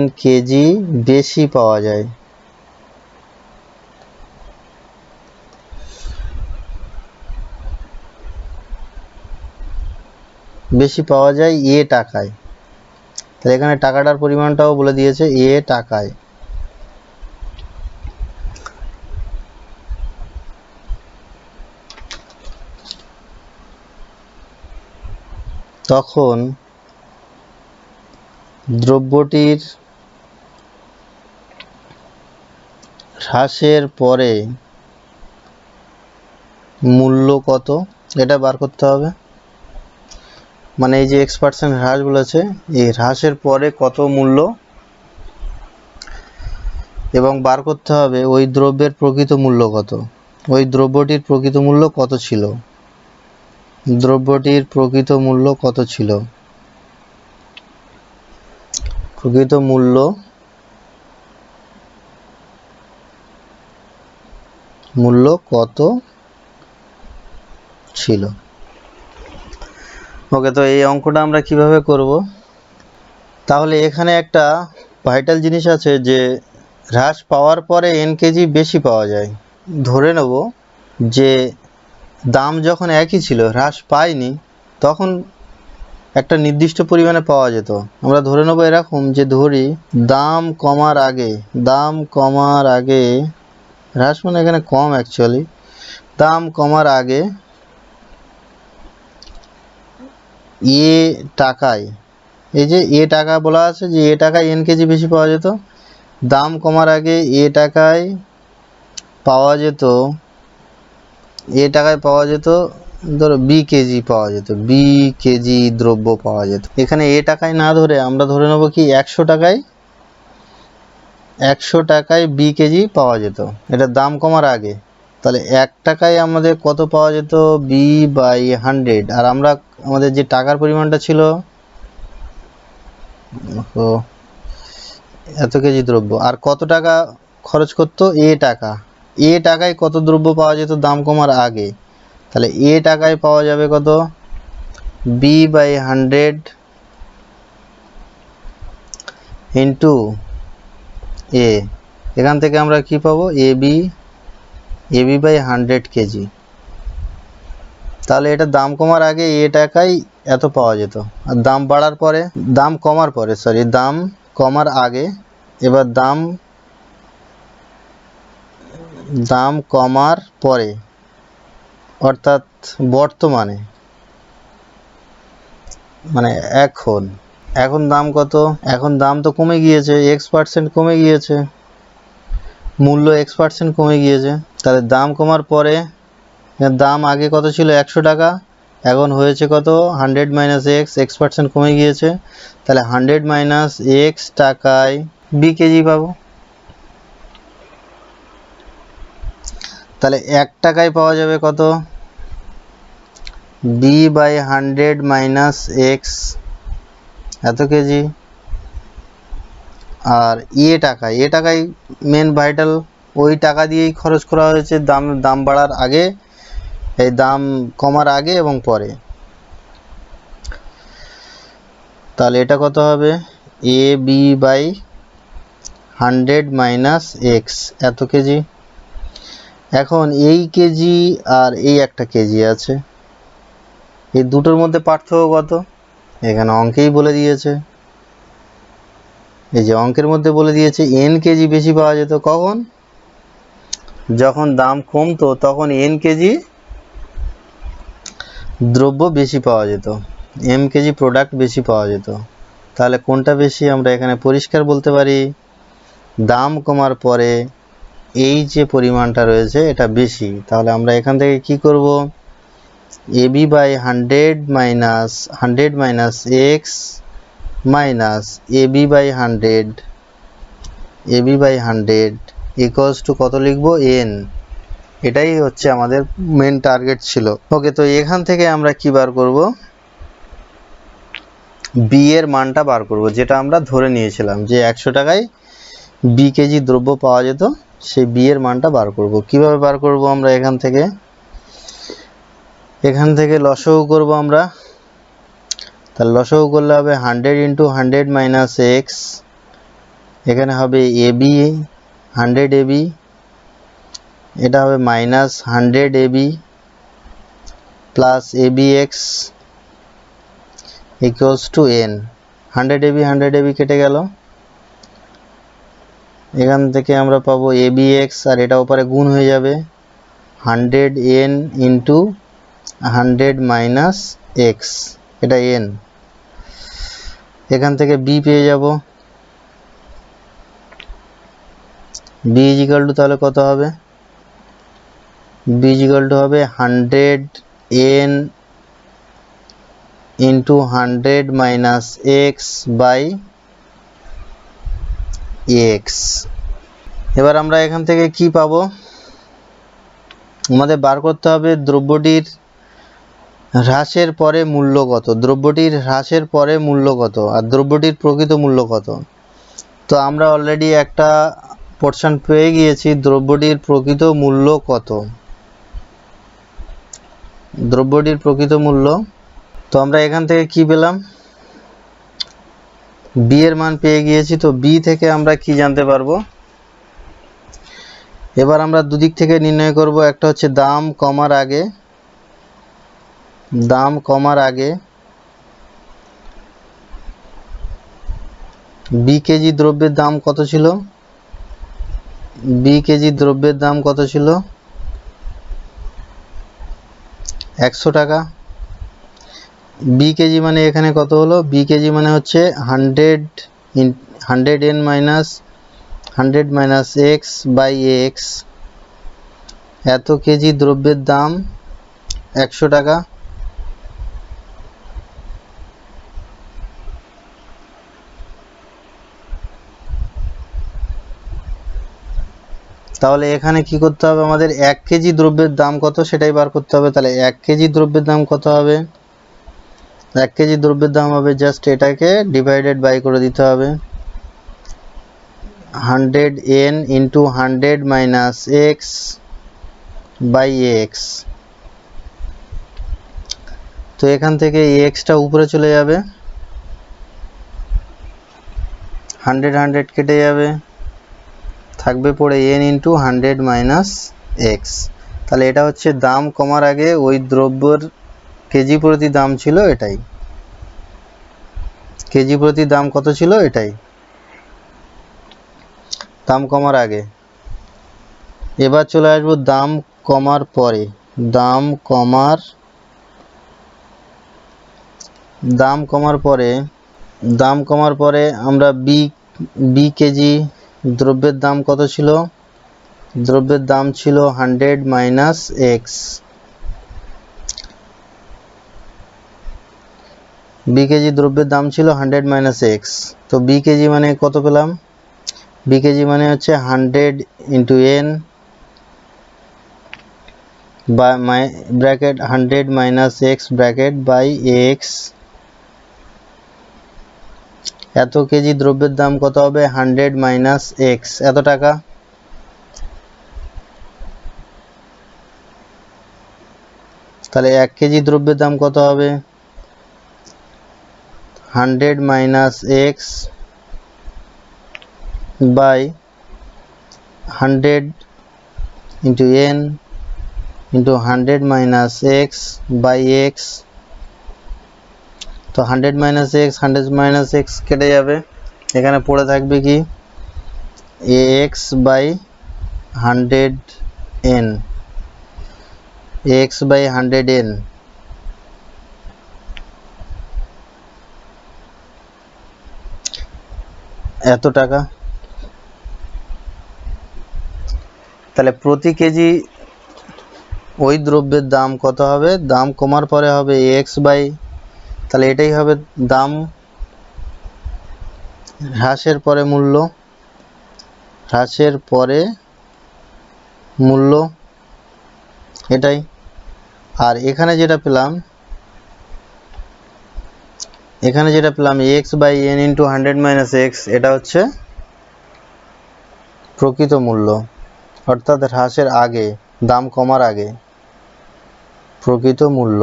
n কেজি বেশি পাওয়া যায়। বেশি পাওয়া যায় এ টাকায়, তাহলে এখানে টাকাটার পরিমাণটাও বলে দিয়েছে এ টাকায়। তখন দ্রব্যটির হ্রাসের পরে মূল্য কত এটা বার করতে হবে। মানে এই যে x% হ্রাস বলেছে, এই হ্রাসের পরে কত মূল্য, এবং বার করতে হবে ওই দ্রব্যের প্রকৃত মূল্য কত, ওই দ্রব্যটির প্রকৃত মূল্য কত ছিল, দ্রব্যটির প্রকৃত মূল্য কত ছিল, প্রকৃত মূল্য কত ছিল। ওকে, তো এই অঙ্কটা আমরা কিভাবে করব? তাহলে এখানে একটা ভাইটাল জিনিস আছে যে হ্রাস পাওয়ার পরে n কেজি বেশি পাওয়া যায়। ধরে নেব যে দাম যখন একই ছিল, হ্রাস পায়নি, তখন একটা নির্দিষ্ট পরিমাণে পাওয়া যেত। আমরা ধরে নেব এরকম যে ধরি দাম কমার আগে হ্রাস মানে এখানে কম, অ্যাকচুয়ালি দাম কমার আগে এ টাকায়, এই যে এ টাকা বলা আছে যে এ টাকায় n কেজি বেশি পাওয়া যেত, দাম কমার আগে এ টাকায় পাওয়া যেত, ধরো বি কেজি পাওয়া যেত, বি কেজি দ্রব্য পাওয়া যেত। এখানে এ টাকায় না ধরে আমরা ধরে নেব কি 100 টাকায় 100 টাকায় বি কেজি পাওয়া যেত, এটা দাম কমার আগে। তাহলে 1 টাকায় আমাদের কত পাওয়া যেত, বি বাই 100, আর আমরা আমাদের যে টাকার পরিমাণটা ছিল এত কেজি দ্রব্য, আর কত টাকা খরচ করতো, এ টাকা। এ টাকায় কত দ্রব্য পাওয়া যেত দাম কমার আগে, তাহলে এ টাকায় পাওয়া যাবে কত, বি বাই 100 ইন্টু এ। এখান থেকে আমরা কি পাবো, এবি বাই 100 কেজি। তাহলে এটা দাম কমার আগে এ টাকায় এত পাওয়া যেত, আর দাম বাড়ার পরে, দাম কমার পরে, সরি দাম কমার আগে, এবার দাম কমার পরে অর্থাৎ বর্তমানে, মানে এখন দাম কত, এখন দাম তো কমে গিয়েছে, x% কমে গিয়েছে, মূল্য x% কমে গিয়েছে। তাহলে দাম কমার পরে, দাম আগে কত ছিল 100 টাকা, এখন হয়েছে কত 100 মাইনাস x% কমে গিয়েছে, তাহলে 100 মাইনাস x টাকায় বি কেজি পাবো। তাহলে 1 টাকায় পাওয়া যাবে কত, বি বাই 100 মাইনাস এক্স এত কেজি। আর এ টাকায় মেন ভাইটাল, ওই টাকা দিয়েই খরচ করা হয়েছে দাম বাড়ার আগে, এই দাম কমার আগে এবং পরে। তাহলে এটা কত হবে, A B by 100 minus x এত কেজি। এখন এই কেজি আর এই একটা কেজি আছে, এই দুটোর মধ্যে পার্থক্য কত, এখানে অঙ্কেই বলে দিয়েছে, এই যে অঙ্কের মধ্যে বলে দিয়েছে এন কেজি বেশি পাওয়া যেত কখন, যখন দাম কমতো তখন এন কেজি দ্রব্য বেশি পাওয়া যেত, এম কেজি প্রোডাক্ট বেশি পাওয়া যেত। তাহলে কোনটা বেশি, আমরা এখানে পরিষ্কার বলতে পারি দাম কমার পরে এই যে পরিমাণটা রয়েছে এটা বেশি। তাহলে আমরা এখান থেকে কি করব, AB by 100 minus x minus AB by 100 equals to কত লিখবো, এন। এটাই হচ্ছে আমাদের মেন টার্গেট ছিল। ওকে, তো এখান থেকে আমরা কি বার করব, বি এর মানটা বার করব, যেটা আমরা ধরে নিয়েছিলাম যে 100 টাকায় বি কেজি দ্রব্য পাওয়া যেত, সেই বি এর মানটা বার করব। কিভাবে বার করব, আমরা এখান থেকে লসাগু করব আমরা। তাহলে লসাগু করলে হবে 100 ইন্টু 100 মাইনাস এক্স, এখানে হবে এবি 100 এবি, এটা হবে minus 100 AB plus AB x equals to N. 100 AB কেটে গেল, এখান থেকে আমরা পাবো এবি এক্স, আর এটা উপরে গুণ হয়ে যাবে 100 এন ইন্টু 100 মাইনাস এক্স, এটা এন। এখান থেকে বি পেয়ে যাব, বি ইজ ইকুয়াল টু তাহলে কত হবে, বি ইজ ইকুয়াল টু হবে 100 N into 100 minus x by x. এবার আমরা এখান থেকে কি পাবো, আমাদের বার করতে হবে দ্রব্যটির হ্রাসের পরে মূল্য কত, দ্রব্যটির হ্রাসের পরে মূল্য কত, আর দ্রব্যটির প্রকৃত মূল্য কত। তো আমরা অলরেডি একটা পোরশন পেয়ে গিয়েছি, দ্রব্যটির প্রকৃত মূল্য কত, দ্রব্যটির প্রকৃত মূল্য। তো আমরা এখান থেকে কি পেলাম, বি এর মান পেয়ে গিয়েছি। তো বি থেকে আমরা কি জানতে পারবো, এবার আমরা দুদিক থেকে নির্ণয় করব, একটা হচ্ছে দাম কমার আগে বি কেজি দ্রব্যের দাম কত ছিল, বি কেজি দ্রব্যের দাম কত ছিল 100 টাকা। বি কেজি মানে এখানে কত হলো, বি কেজি মানে হচ্ছে 100 N minus 100 minus x by x, এত কেজি দ্রব্যের দাম 100 টাকা। তাহলে এখানে কি করতে হবে আমাদের 1 কেজি দ্রব্যের দাম কত সেটাই বার করতে হবে। তাহলে 1 কেজি দ্রব্যের দাম কত হবে? 1 কেজি দ্রব্যের দাম হবে জাস্ট এটাকে ডিভাইডেড বাই করে দিতে হবে 100n into 100 minus x by x. তো এখান থেকে এক্সটা উপরে চলে যাবে, 100 100 কেটে যাবে, থাকবে পড়ে n ইন্টু 100 মাইনাস এক্স। তাহলে এটা হচ্ছে দাম কমার আগে ওই দ্রব্যের কেজি প্রতি দাম ছিল এটাই, কেজি প্রতি দাম কত ছিল এটাই দাম কমার আগে। এবার চলে আসবো দাম কমার পরে। দাম কমার পরে আমরা বি কেজি দ্রব্যের দাম কত ছিল? দ্রব্যের দাম ছিল 100 মাইনাস এক্স। বি কেজি দ্রব্যের দাম ছিল 100 মাইনাস এক্স। তো বি কেজি মানে কত পেলাম? বি কেজি মানে হচ্ছে 100 ইন্টু এন বা bracket 100 minus x bracket by x. এত কেজি দ্রব্যের দাম কত হবে? 100 মাইনাস এক্স, এত টাকা। তাহলে 1 কেজি দ্রব্যের দাম কত হবে? 100 minus x by 100 into N into 100 minus x by x. তো 100 মাইনাস এক্স 100 মাইনাস এক্স কেটে যাবে, এখানে পড়ে থাকবে কি x by 100n, x by 100n। এত টাকা। তাহলে প্রতি কেজি ওই দ্রব্যের দাম কত হবে? দাম কমার পরে হবে এক্স বাই, তাহলে এটাই হবে দাম হ্রাসের পরে মূল্য, হ্রাসের পরে মূল্য এটাই। আর এখানে যেটা পেলাম x by N into 100 minus x, এটা হচ্ছে প্রকৃত মূল্য, অর্থাৎ হ্রাসের আগে, দাম কমার আগে প্রকৃত মূল্য।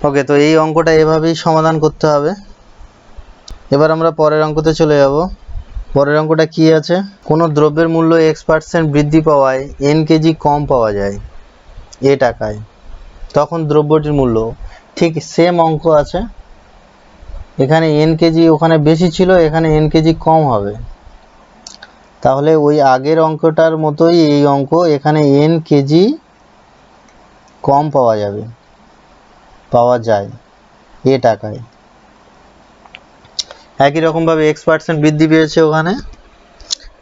ওকে, তো এই অঙ্কটা এভাবেই সমাধান করতে হবে। এবার আমরা পরের অঙ্কতে চলে যাব। পরের অঙ্কটা কি আছে? কোনো দ্রব্যের মূল্য x% বৃদ্ধি পাওয়ায় n কেজি কম পাওয়া যায় এ টাকায়, তখন দ্রব্যটির মূল্য। ঠিক সেম অঙ্ক আছে, এখানে n কেজি ওখানে বেশি ছিল, এখানে n কেজি কম হবে। তাহলে ওই আগের অঙ্কটার মতোই এই অঙ্ক, এখানে n কেজি কম পাওয়া যায় এ টাকায়। একই রকমভাবে x% বৃদ্ধি পেয়েছে,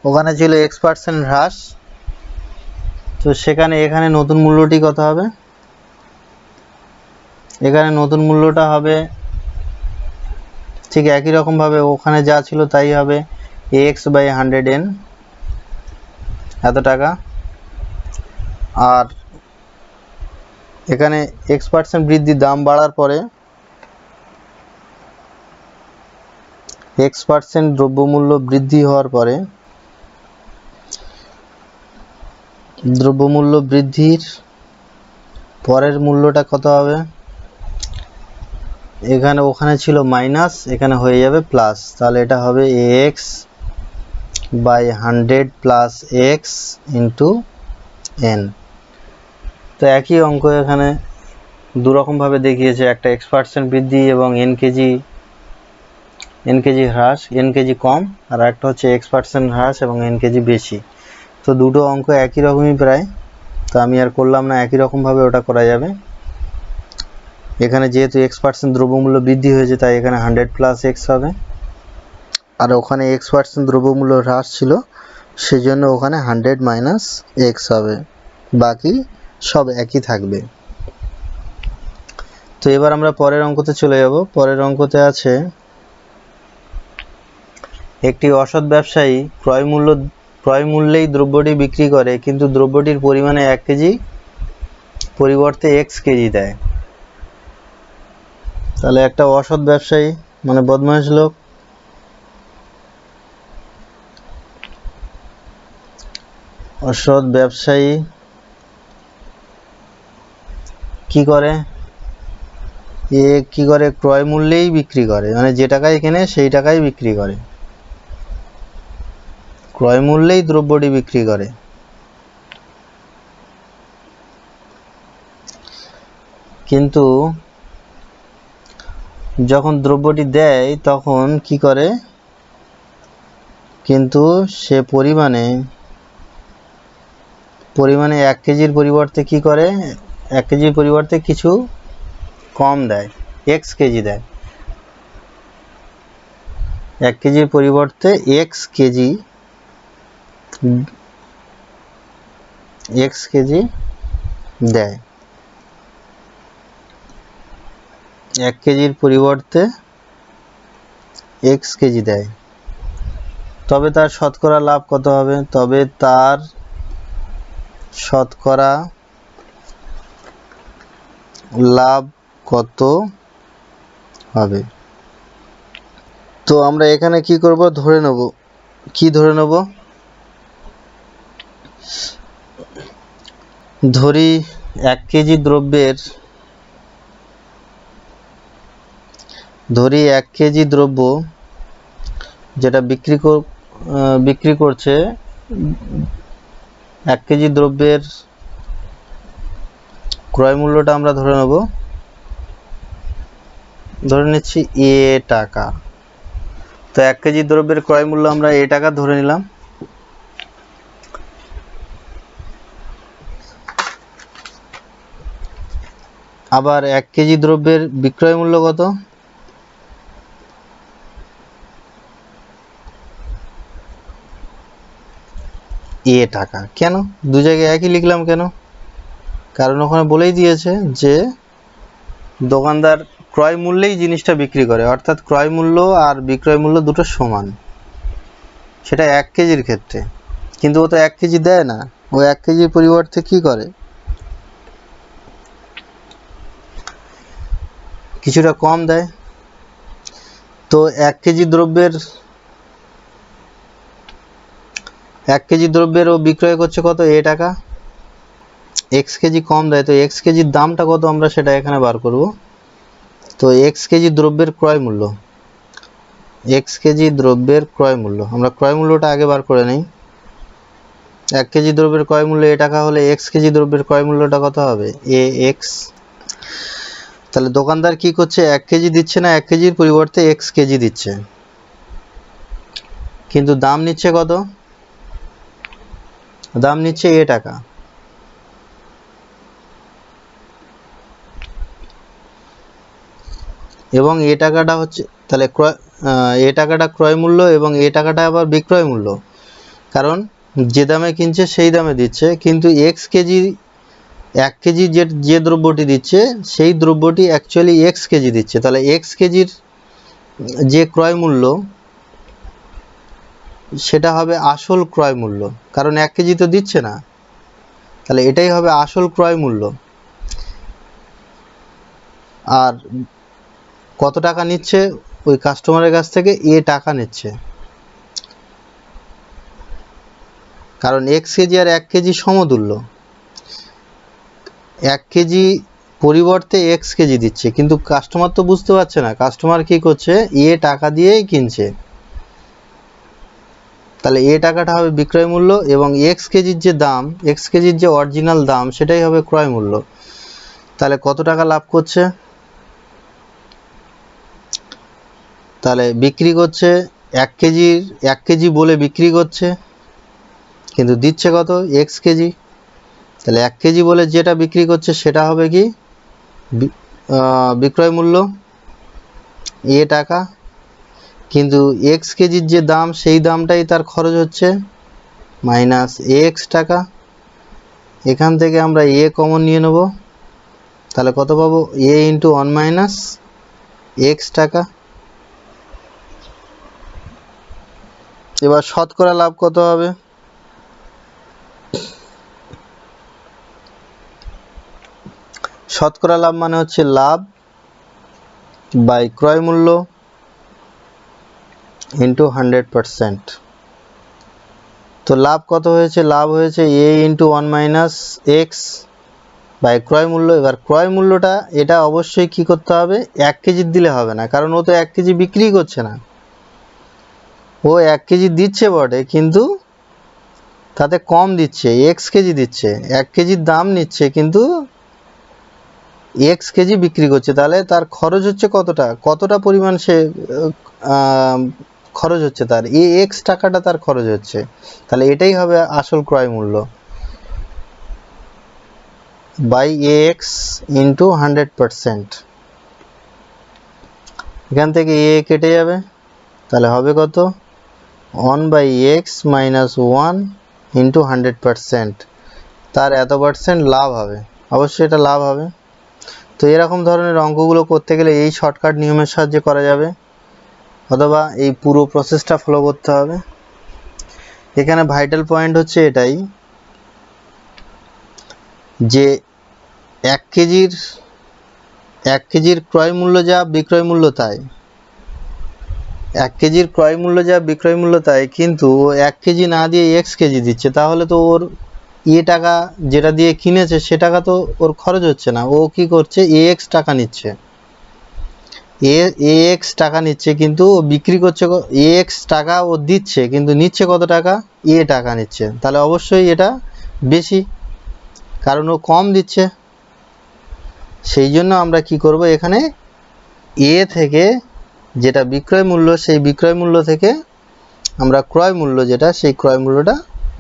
ওখানে ছিল x% হ্রাস, তো সেখানে এখানে নতুন মূল্যটি কত হবে? এখানে নতুন মূল্যটা হবে ঠিক একই রকমভাবে ওখানে যা ছিল তাই হবে এক্স বাই 100n, এত টাকা। আর এখানে x% বৃদ্ধি, দাম বাড়ার পরে x% দ্রব্যমূল্য বৃদ্ধি হওয়ার পরে, দ্রব্যমূল্য বৃদ্ধির পরের মূল্যটা কত হবে? ওখানে ছিল মাইনাস, এখানে হয়ে যাবে প্লাস, তাহলে এটা হবে x by 100 plus x into N. তো একই অঙ্ক এখানে দুরকমভাবে দেখিয়েছে, একটা x% বৃদ্ধি এবং n কেজি হ্রাস, n কেজি কম, আর একটা হচ্ছে x% হ্রাস এবং n কেজি বেশি। তো দুটো অঙ্ক একই রকমই প্রায়, তো আমি আর করলাম না, একই রকমভাবে ওটা করা যাবে। এখানে যেহেতু x% দ্রব্যমূল্য বৃদ্ধি হয়েছে তাই এখানে 100 প্লাস এক্স হবে, আর ওখানে x% দ্রব্যমূল্য হ্রাস ছিল সেজন্য ওখানে 100 মাইনাস এক্স হবে, বাকি সব একই থাকবে। তো এবার আমরা পরের অঙ্কতে চলে যাব। পরের অঙ্কতে আছে একটি অসৎ ব্যবসায়ী ক্রয় মূল্যেই দ্রব্যটি বিক্রি করে, কিন্তু দ্রব্যটির পরিমাণে 1 কেজি পরিবর্তে x কেজি দেয়। তাহলে একটা অসৎ ব্যবসায়ী মানে বদমাশ লোক অসৎ ব্যবসায়ী কি করে, ক্রয় মূল্যেই বিক্রি করে, মানে যে টাকায় কেনে সেই টাকায় বিক্রি করে, ক্রয় মূল্যেই দ্রব্যটি বিক্রি করে। কিন্তু যখন দ্রব্যটি দেয় তখন কি করে, কিন্তু সে পরিমাণে 1 কেজির পরিবর্তে কি করে, 1 কেজির পরিবর্তে কিছু কম দেয়, x কেজি দেয়। 1 কেজির পরিবর্তে x কেজি দেয়। 1 কেজির পরিবর্তে x কেজি দেয়। তবে তার শতকরা লাভ কত হবে? তবে তার শতকরা লাভ কত হবে? তো আমরা এখানে কি করব, ধরে নেব। কি ধরে নেব? ধরি 1 কেজি দ্রব্য যেটা বিক্রি করছে, 1 কেজি দ্রব্যের ক্রয় মূল্যটা আমরা ধরে নেব, ধরে নিচ্ছি a টাকা। তো 1 কেজি দ্রব্যের ক্রয় মূল্য আমরা a টাকা ধরে নিলাম। আবার 1 কেজি দ্রব্যের বিক্রয় মূল্য কত? a টাকা। কেন দু জায়গায় একই লিখলাম কেন? কারণ ওখানে বলেই দিয়েছে যে দোকানদার ক্রয় মূল্যেই জিনিসটা বিক্রি করে, অর্থাৎ ক্রয় মূল্য আর বিক্রয় মূল্য দুটো সমান, সেটা 1 কেজির ক্ষেত্রে। কিন্তু ও তো 1 কেজি দেয় না, ও 1 কেজির পরিবর্তে কি করে, কিছুটা কম দেয়। তো 1 কেজি দ্রব্যের ও বিক্রয় করছে কত? a টাকা। x কেজি কম দেয়, তো x কেজির দামটা কত আমরা সেটা এখানে বার করব। তো x কেজি দ্রব্যের ক্রয় মূল্য, আমরা ক্রয় মূল্যটা আগে বার করে নেই। 1 কেজি দ্রব্যের ক্রয় মূল্য a টাকা হলে x কেজি দ্রব্যের ক্রয় মূল্যটা কত হবে? ax। তাহলে দোকানদার কি করছে, 1 কেজি দিচ্ছে না, 1 কেজির পরিবর্তে x কেজি দিচ্ছে, কিন্তু দাম নিচ্ছে কত? দাম নিচ্ছে a টাকা। এবং a টাকাটা হচ্ছে, তাহলে a টাকাটা ক্রয় মূল্য এবং a টাকাটা আবার বিক্রয় মূল্য, কারণ যে দামে কিনছে সেই দামে দিচ্ছে, কিন্তু 1 কেজি যে দ্রব্যটি দিচ্ছে সেই দ্রব্যটি অ্যাকচুয়ালি x কেজি দিচ্ছে। তাহলে x কেজির যে ক্রয় মূল্য সেটা হবে আসল ক্রয় মূল্য, কারণ 1 কেজি তো দিচ্ছে না, তাহলে এটাই হবে আসল ক্রয় মূল্য। আর কত টাকা নিচ্ছে ওই কাস্টমারের কাছ থেকে? a টাকা নিচ্ছে, কারণ x কেজি আর 1 কেজি সমতুল্য। 1 কেজি পরিবর্তে x কেজি দিচ্ছে, কিন্তু কাস্টমার তো বুঝতে পারছে না, কাস্টমার কি করছে, a টাকা দিয়েই কিনছে। তাহলে a টাকাটা হবে বিক্রয় মূল্য এবং x কেজির যে দাম, x কেজির যে অরিজিনাল দাম সেটাই হবে ক্রয় মূল্য। তাহলে কত টাকা লাভ করছে? তাহলে বিক্রি করছে 1 কেজি বলে বিক্রি করছে, কিন্তু দিচ্ছে কত? x KG. তাহলে 1 কেজি বলে যেটা বিক্রি করছে সেটা হবে কি বিক্রয় মূল্য a টাকা, কিন্তু x কেজির যে দাম সেই দামটাই তার খরচ হচ্ছে মাইনাস ax টাকা। এখান থেকে আমরা a কমন নিয়ে নেব, তাহলে কত পাবো? a ইন্টু 1 মাইনাস x টাকা। এবার শতকরা লাভ কত হবে? শতকরা লাভ মানে হচ্ছে লাভ বাই ক্রয় মূল্য ইন্টু 100%। তো লাভ কত হয়েছে? লাভ হয়েছে a into 1 minus x by ক্রয় মূল্য। এবার ক্রয় মূল্যটা এটা অবশ্যই কি করতে হবে, 1 কেজি দিলে হবে না, কারণ ও তো 1 কেজি বিক্রি করছে না। ও 1 কেজি দিচ্ছে বটে, কিন্তু তাতে কম দিচ্ছে, এক্স কেজি দিচ্ছে, 1 কেজির দাম নিচ্ছে কিন্তু এক্স কেজি বিক্রি করছে। তাহলে তার খরচ হচ্ছে কতটা পরিমাণ সে খরচ হচ্ছে, তার এক্স টাকাটা তার খরচ হচ্ছে। তাহলে এটাই হবে আসল ক্রয় মূল্য বাই এক্স ইন্টু 100%। এখান থেকে এ কেটে যাবে, তাহলে হবে কত? 1 বাই এক্স মাইনাস 1 ইন্টু 100%। তার এত পার্সেন্ট লাভ হবে, অবশ্যই এটা লাভ হবে। তো এরকম ধরনের অঙ্কগুলো করতে গেলে এই শর্টকাট নিয়মের সাহায্যে করা যাবে, অথবা এই পুরো প্রসেসটা ফলো করতে হবে। এখানে ভাইটাল পয়েন্ট হচ্ছে এটাই যে 1 কেজির ক্রয় মূল্য যা বিক্রয় মূল্য তাই, 1 কেজির ক্রয় মূল্য যা বিক্রয় মূল্য তাই, কিন্তু 1 কেজি না দিয়ে এক্স কেজি দিচ্ছে। তাহলে তো ওর টাকা যেটা দিয়ে কিনেছে সে টাকা তো ওর খরচ হচ্ছে না, ও কি করছে, এক্স টাকা নিচ্ছে, এক্স টাকা নিচ্ছে, কিন্তু ও বিক্রি করছে, এক্স টাকা ও দিচ্ছে কিন্তু নিচ্ছে কত টাকা, টাকা নিচ্ছে। তাহলে অবশ্যই এটা বেশি, কারণ ও কম দিচ্ছে। সেই জন্য আমরা কি করব, এখানে থেকে যেটা বিক্রয় মূল্য, সেই বিক্রয় মূল্য থেকে আমরা ক্রয় মূল্য যেটা, সেই ক্রয় মূল্যটা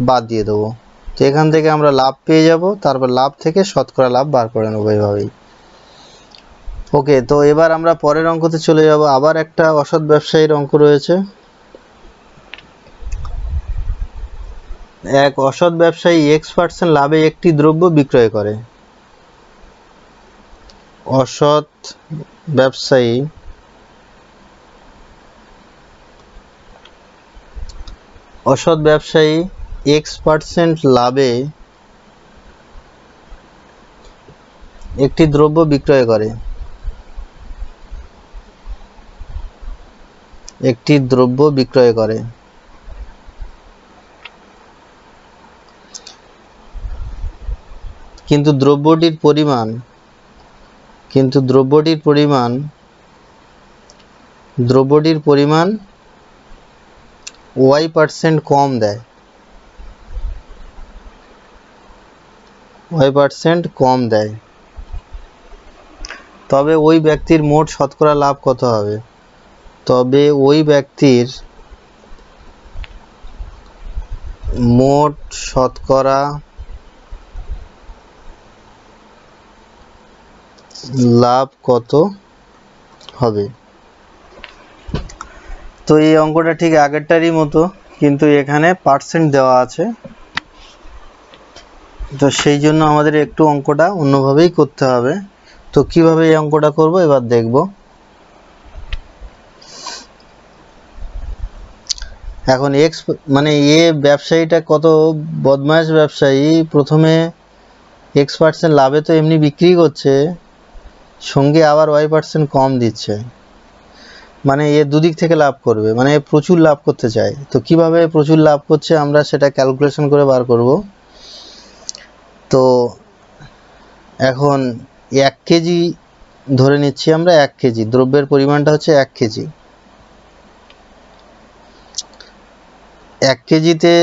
বাদ দিয়ে দেবো। তো এখান থেকে আমরা লাভ পেয়ে যাব, তারপর লাভ থেকে শতকরা লাভ বার করে নেবো এইভাবেই। ওকে, তো এবার আমরা পরের অঙ্কতে চলে যাব। আবার একটা অসৎ ব্যবসায়ীর অঙ্ক রয়েছে। এক অসৎ ব্যবসায়ী X% লাভে একটি দ্রব্য বিক্রয় করে। অসৎ ব্যবসায়ী X% লাভে একটি দ্রব্য বিক্রয় করে। কিন্তু দ্রব্যটির পরিমাণ Y% কম দেয়, তবে ওই ব্যক্তির মোট শতকরা লাভ কত হবে? তবে ওই ব্যক্তির মোট শতকরা লাভ কত হবে? তো এই অঙ্কটা ঠিক আগেরটারই মতো, কিন্তু এখানে পার্সেন্ট দেওয়া আছে, তো সেই জন্য আমাদের একটু অঙ্কটা অন্যভাবেই করতে হবে। তো কিভাবে এই অঙ্কটা করব এবার দেখব। এখন এক্স মানে ব্যবসায়ীটা কত বদমাইশ ব্যবসায়ী, প্রথমে X% লাভে তো এমনি বিক্রি করছে, সঙ্গে আবার Y% কম দিচ্ছে, মানে দুদিক থেকে লাভ করবে, মানে প্রচুর লাভ করতে চায়। তো কিভাবে প্রচুর লাভ করছে আমরা সেটা ক্যালকুলেশন করে বার করব। তো এখন 1 কেজি ধরে নিচ্ছি আমরা, 1 কেজি দ্রব্যের পরিমাণটা হচ্ছে 1 কেজি। 1 কেজিতে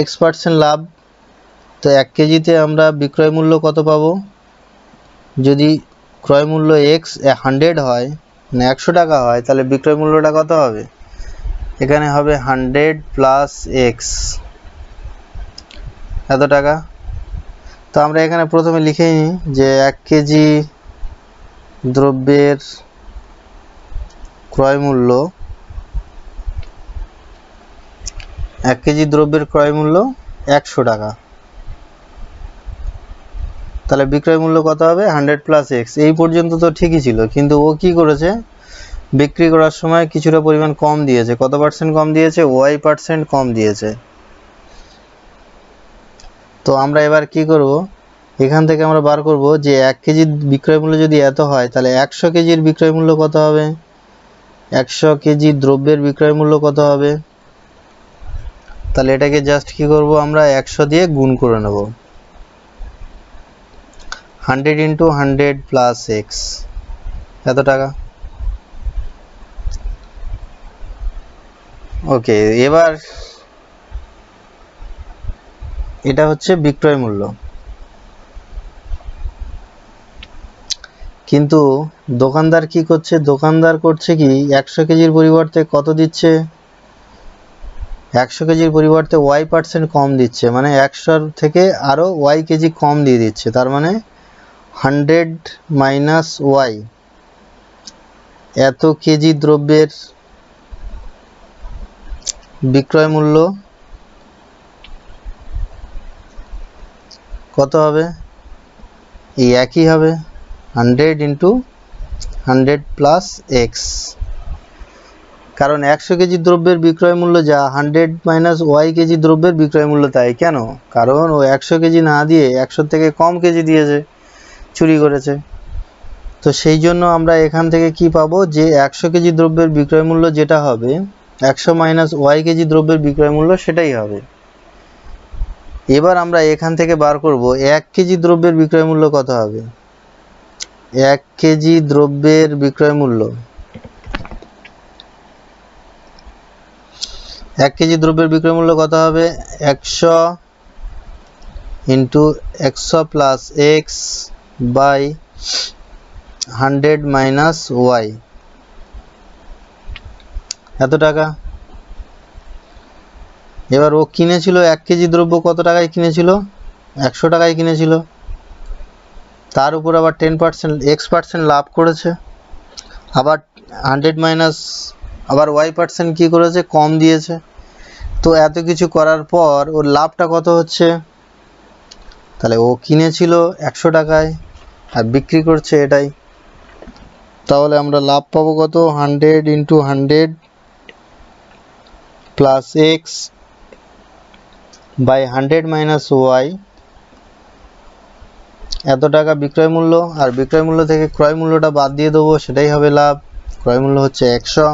X% লাভ, তো 1 কেজিতে আমরা বিক্রয় মূল্য কত পাবো? যদি ক্রয় মূল্য X100 হয়, মানে 100 টাকা হয়, তাহলে বিক্রয় মূল্যটা কত হবে? এখানে হবে 100 প্লাস এক্স, এত টাকা। তো আমরা এখানে প্রথমে লিখে নিই যে 1 কেজি দ্রব্যের ক্রয় মূল্য, 1 কেজি দ্রব্যের ক্রয় মূল্য 100 টাকা, তাহলে বিক্রয় মূল্য কত হবে? 100 প্লাস এক্স। এই পর্যন্ত তো ঠিকই ছিল, কিন্তু ও কি করেছে, বিক্রি করার সময় কিছুটা পরিমাণ কম দিয়েছে, কত পার্সেন্ট কম দিয়েছে, y% কম দিয়েছে। তো আমরা এবার কি করব, এখান থেকে আমরা বার করব যে 1 কেজির বিক্রয় মূল্য যদি এত হয় তাহলে 100 কেজির বিক্রয় মূল্য কত হবে, 100 কেজি দ্রব্যের বিক্রয় মূল্য কত হবে। তাহলে এটাকে জাস্ট কি করব, আমরা 100 দিয়ে গুণ করে নেব, 100 × 100 প্লাস x এত টাকা। ওকে, এবার এটা হচ্ছে বিক্রয় মূল্য, কিন্তু দোকানদার কি করছে, দোকানদার করছে কি 100 কেজির পরিবর্তে কত দিচ্ছে, 100 কেজির পরিবর্তে y% কম দিচ্ছে, মানে 100 থেকে আরো y কেজি কম দিয়ে দিচ্ছে, তার মানে 100 মাইনাস y, এত কেজি দ্রব্যের বিক্রয় মূল্য কত হবে, এই একই হবে 100 × 100 প্লাস x, কারণ 100 কেজি দ্রব্যের বিক্রয় মূল্য যা 100 মাইনাস y কেজি দ্রব্যের বিক্রয় মূল্য তাই। কেন, কারণ ও 100 কেজি না দিয়ে 100 থেকে কম কেজি দিয়েছে, চুরি করেছে। তো সেই জন্য আমরা এখান থেকে কি পাবো, যে 100 কেজি দ্রব্যের বিক্রয় মূল্য যেটা হবে 100 মাইনাস y কেজি দ্রব্যের বিক্রয় মূল্য সেটাই হবে। এবার আমরা এখান থেকে বার করব 1 কেজি দ্রব্যের বিক্রয় মূল্য কত হবে, 1 কেজি দ্রব্যের বিক্রয় মূল্য, 1 কেজি দ্রব্যের বিক্রয় মূল্য কত হবে, 100 × 100 plus x by 100 minus y এত টাকা। এবার ও কিনেছিল 1 কেজি দ্রব্য কত টাকায় কিনেছিল, 100 টাকায় কিনেছিল, তার উপর আবার 10% x% লাভ করেছে, আবার 100 মাইনাস আবার y% কি করেছে, কম দিয়েছে। তো এত কিছু করার পর ওর লাভটা কত হচ্ছে, তাহলে ও কিনেছিল 100 টাকায় আর বিক্রি করছে এটাই, তাহলে আমরা লাভ পাবো কত, 100 × 100 plus x by 100 minus y এত টাকা বিক্রয় মূল্য, আর বিক্রয় মূল্য থেকে ক্রয় মূল্যটা বাদ দিয়ে দেবো, সেটাই হবে লাভ। ক্রয় মূল্য হচ্ছে 100।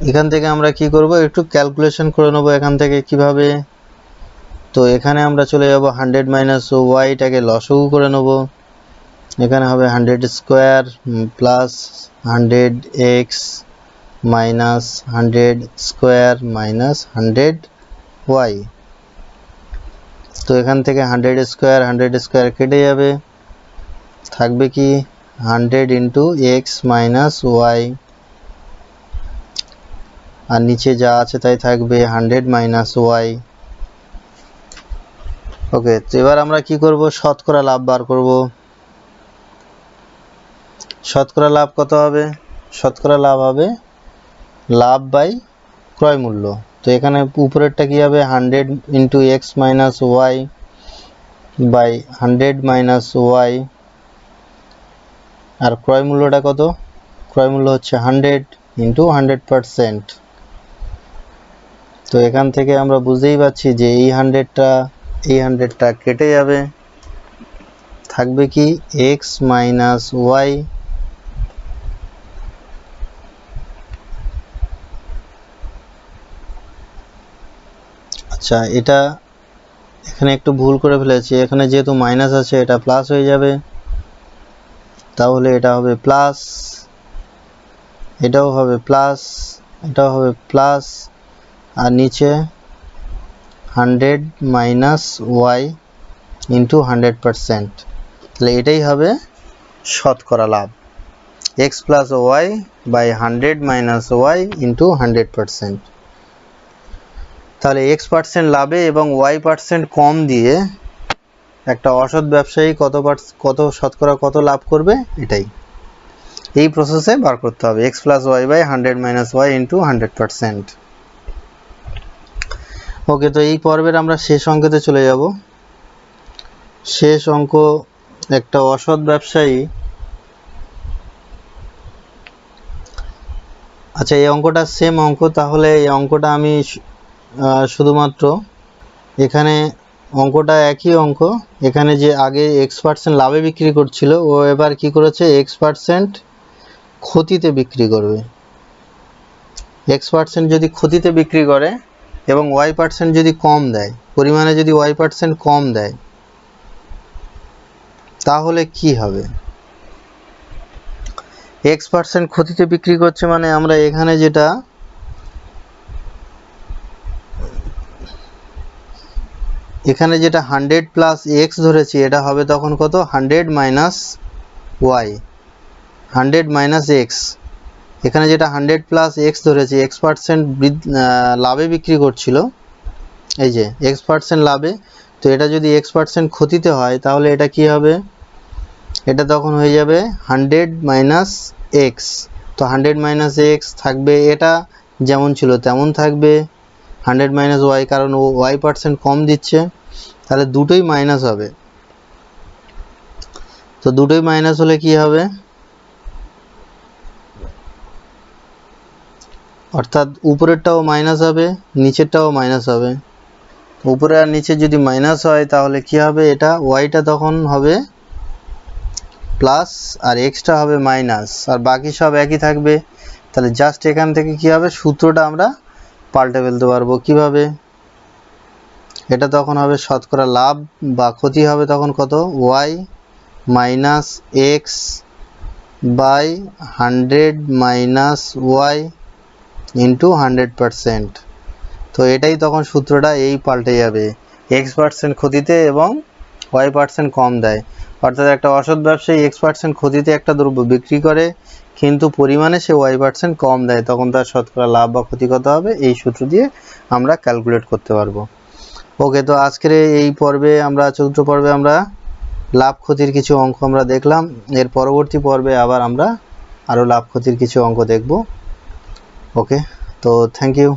এখান থেকে আমরা কি করব, একটু ক্যালকুলেশন করে নেব এখান থেকে কিভাবে। তো এখানে আমরা চলে যাব 100 মাইনাস ওয়াইটাকে লসগু করে নেব, এখানে হবে 100 square plus 100x minus 100 square minus 100y। তো এখান থেকে 100 স্কোয়ার কেটে যাবে, থাকবে কি 100 × x মাইনাস y, আর নিচে যা আছে তাই থাকবে 100 মাইনাস y। ওকে, তো এবার আমরা কি করব, শতকরা লাভ বার করব। শতকরা লাভ কত হবে, শতকরা লাভ হবে লাভ বাই ক্রয় মূল্য। তো এখানে উপরেরটা কি হবে, 100 × x minus y by 100 minus y, আর ক্রয় মূল্যটা কত, ক্রয় মূল্য হচ্ছে 100 × 100%। তো এখান থেকে আমরা বুঝতেই পারছি যে এই 100টা কেটে যাবে, থাকবে কি x মাইনাস y। আচ্ছা, এটা এখানে একটু ভুল করে ফেলেছি, এখানে যেহেতু মাইনাস আছে এটা প্লাস হয়ে যাবে, তাহলে এটা হবে প্লাস, এটাও হবে প্লাস, এটাও হবে প্লাস, আর নিচে 100 মাইনাস ওয়াই ইন্টু 100%, তাহলে এটাই হবে শতকরা লাভ, x plus y by 100 minus y into 100%। তাহলে x% লাভে এবং y% কম দিয়ে একটা অসৎ ব্যবসায়ী কত শতকরা কত লাভ করবে, এটাই এই প্রসেসে বার করতে হবে, x plus y by 100 minus y into 100%। ওকে, তো এই পর্বের আমরা শেষ অঙ্কতে চলে যাব। শেষ অঙ্ক একটা অসৎ ব্যবসায়ী, আচ্ছা এই অঙ্কটা সেম অঙ্ক, তাহলে এই অঙ্কটা আমি শুধুমাত্র এখানে অঙ্কটা একই অঙ্ক, এখানে যে আগে X% লাভে বিক্রি করছিল ও এবার কি করেছে X% ক্ষতিতে বিক্রি করবে। X% যদি ক্ষতিতে বিক্রি করে এবং Y% যদি কম দেয়, পরিমাণে যদি Y% কম দেয়, তাহলে কি হবে? X% ক্ষতিতে বিক্রি করছে মানে আমরা এখানে যেটা এখানে যেটা 100 প্লাস x ধরেছি, এটা হবে তখন কত? 100 মাইনাস y, 100 মাইনাস x। এখানে যেটা 100 প্লাস x ধরেছি, X% লাভে বিক্রি করছিল, এই যে X% লাভে, তো এটা যদি X% ক্ষতিতে হয় তাহলে এটা কি হবে? এটা তখন হয়ে যাবে 100 মাইনাস x। তো 100 মাইনাস x থাকবে, এটা যেমন ছিল তেমন থাকবে, 100 মাইনাস y, কারণ ও Y% কম দিচ্ছে, তাহলে দুটোই মাইনাস হবে। তো দুটোই মাইনাস হলে কি হবে? অর্থাৎ উপরেরটাও মাইনাস হবে, নিচেরটাও মাইনাস হবে। উপরে আর নিচে যদি মাইনাস হয় তাহলে কি হবে? এটা ওয়াইটা তখন হবে প্লাস আর এক্সটা হবে মাইনাস, আর বাকি সব একই থাকবে। তাহলে জাস্ট এখান থেকে কি হবে? সূত্রটা আমরা পাল্টে ফেলতে পারবো। কিভাবে? এটা তখন হবে শতকরা লাভ বা ক্ষতি হবে তখন কত? Y minus x by 100 minus y into 100%। তো এটাই তখন সূত্রটা এই পাল্টে যাবে, X% ক্ষতিতে এবং Y% কম দেয়। অর্থাৎ একটা অসৎ ব্যবসায়ী X% ক্ষতিতে একটা দ্রব্য বিক্রি করে, কিন্তু পরিমাণে সে Y% কম দেয়, তখন তার শতকরা লাভ বা ক্ষতি কত হবে? এই সূত্র দিয়ে আমরা ক্যালকুলেট করতে পারবো। ওকে, তো আজকের এই পর্বে আমরা, চতুর্থ পর্বে আমরা লাভ ক্ষতির কিছু অঙ্ক আমরা দেখলাম। এর পরবর্তী পর্বে আবার আমরা আরও লাভ ক্ষতির কিছু অঙ্ক দেখব। ওকে, তো থ্যাংক ইউ।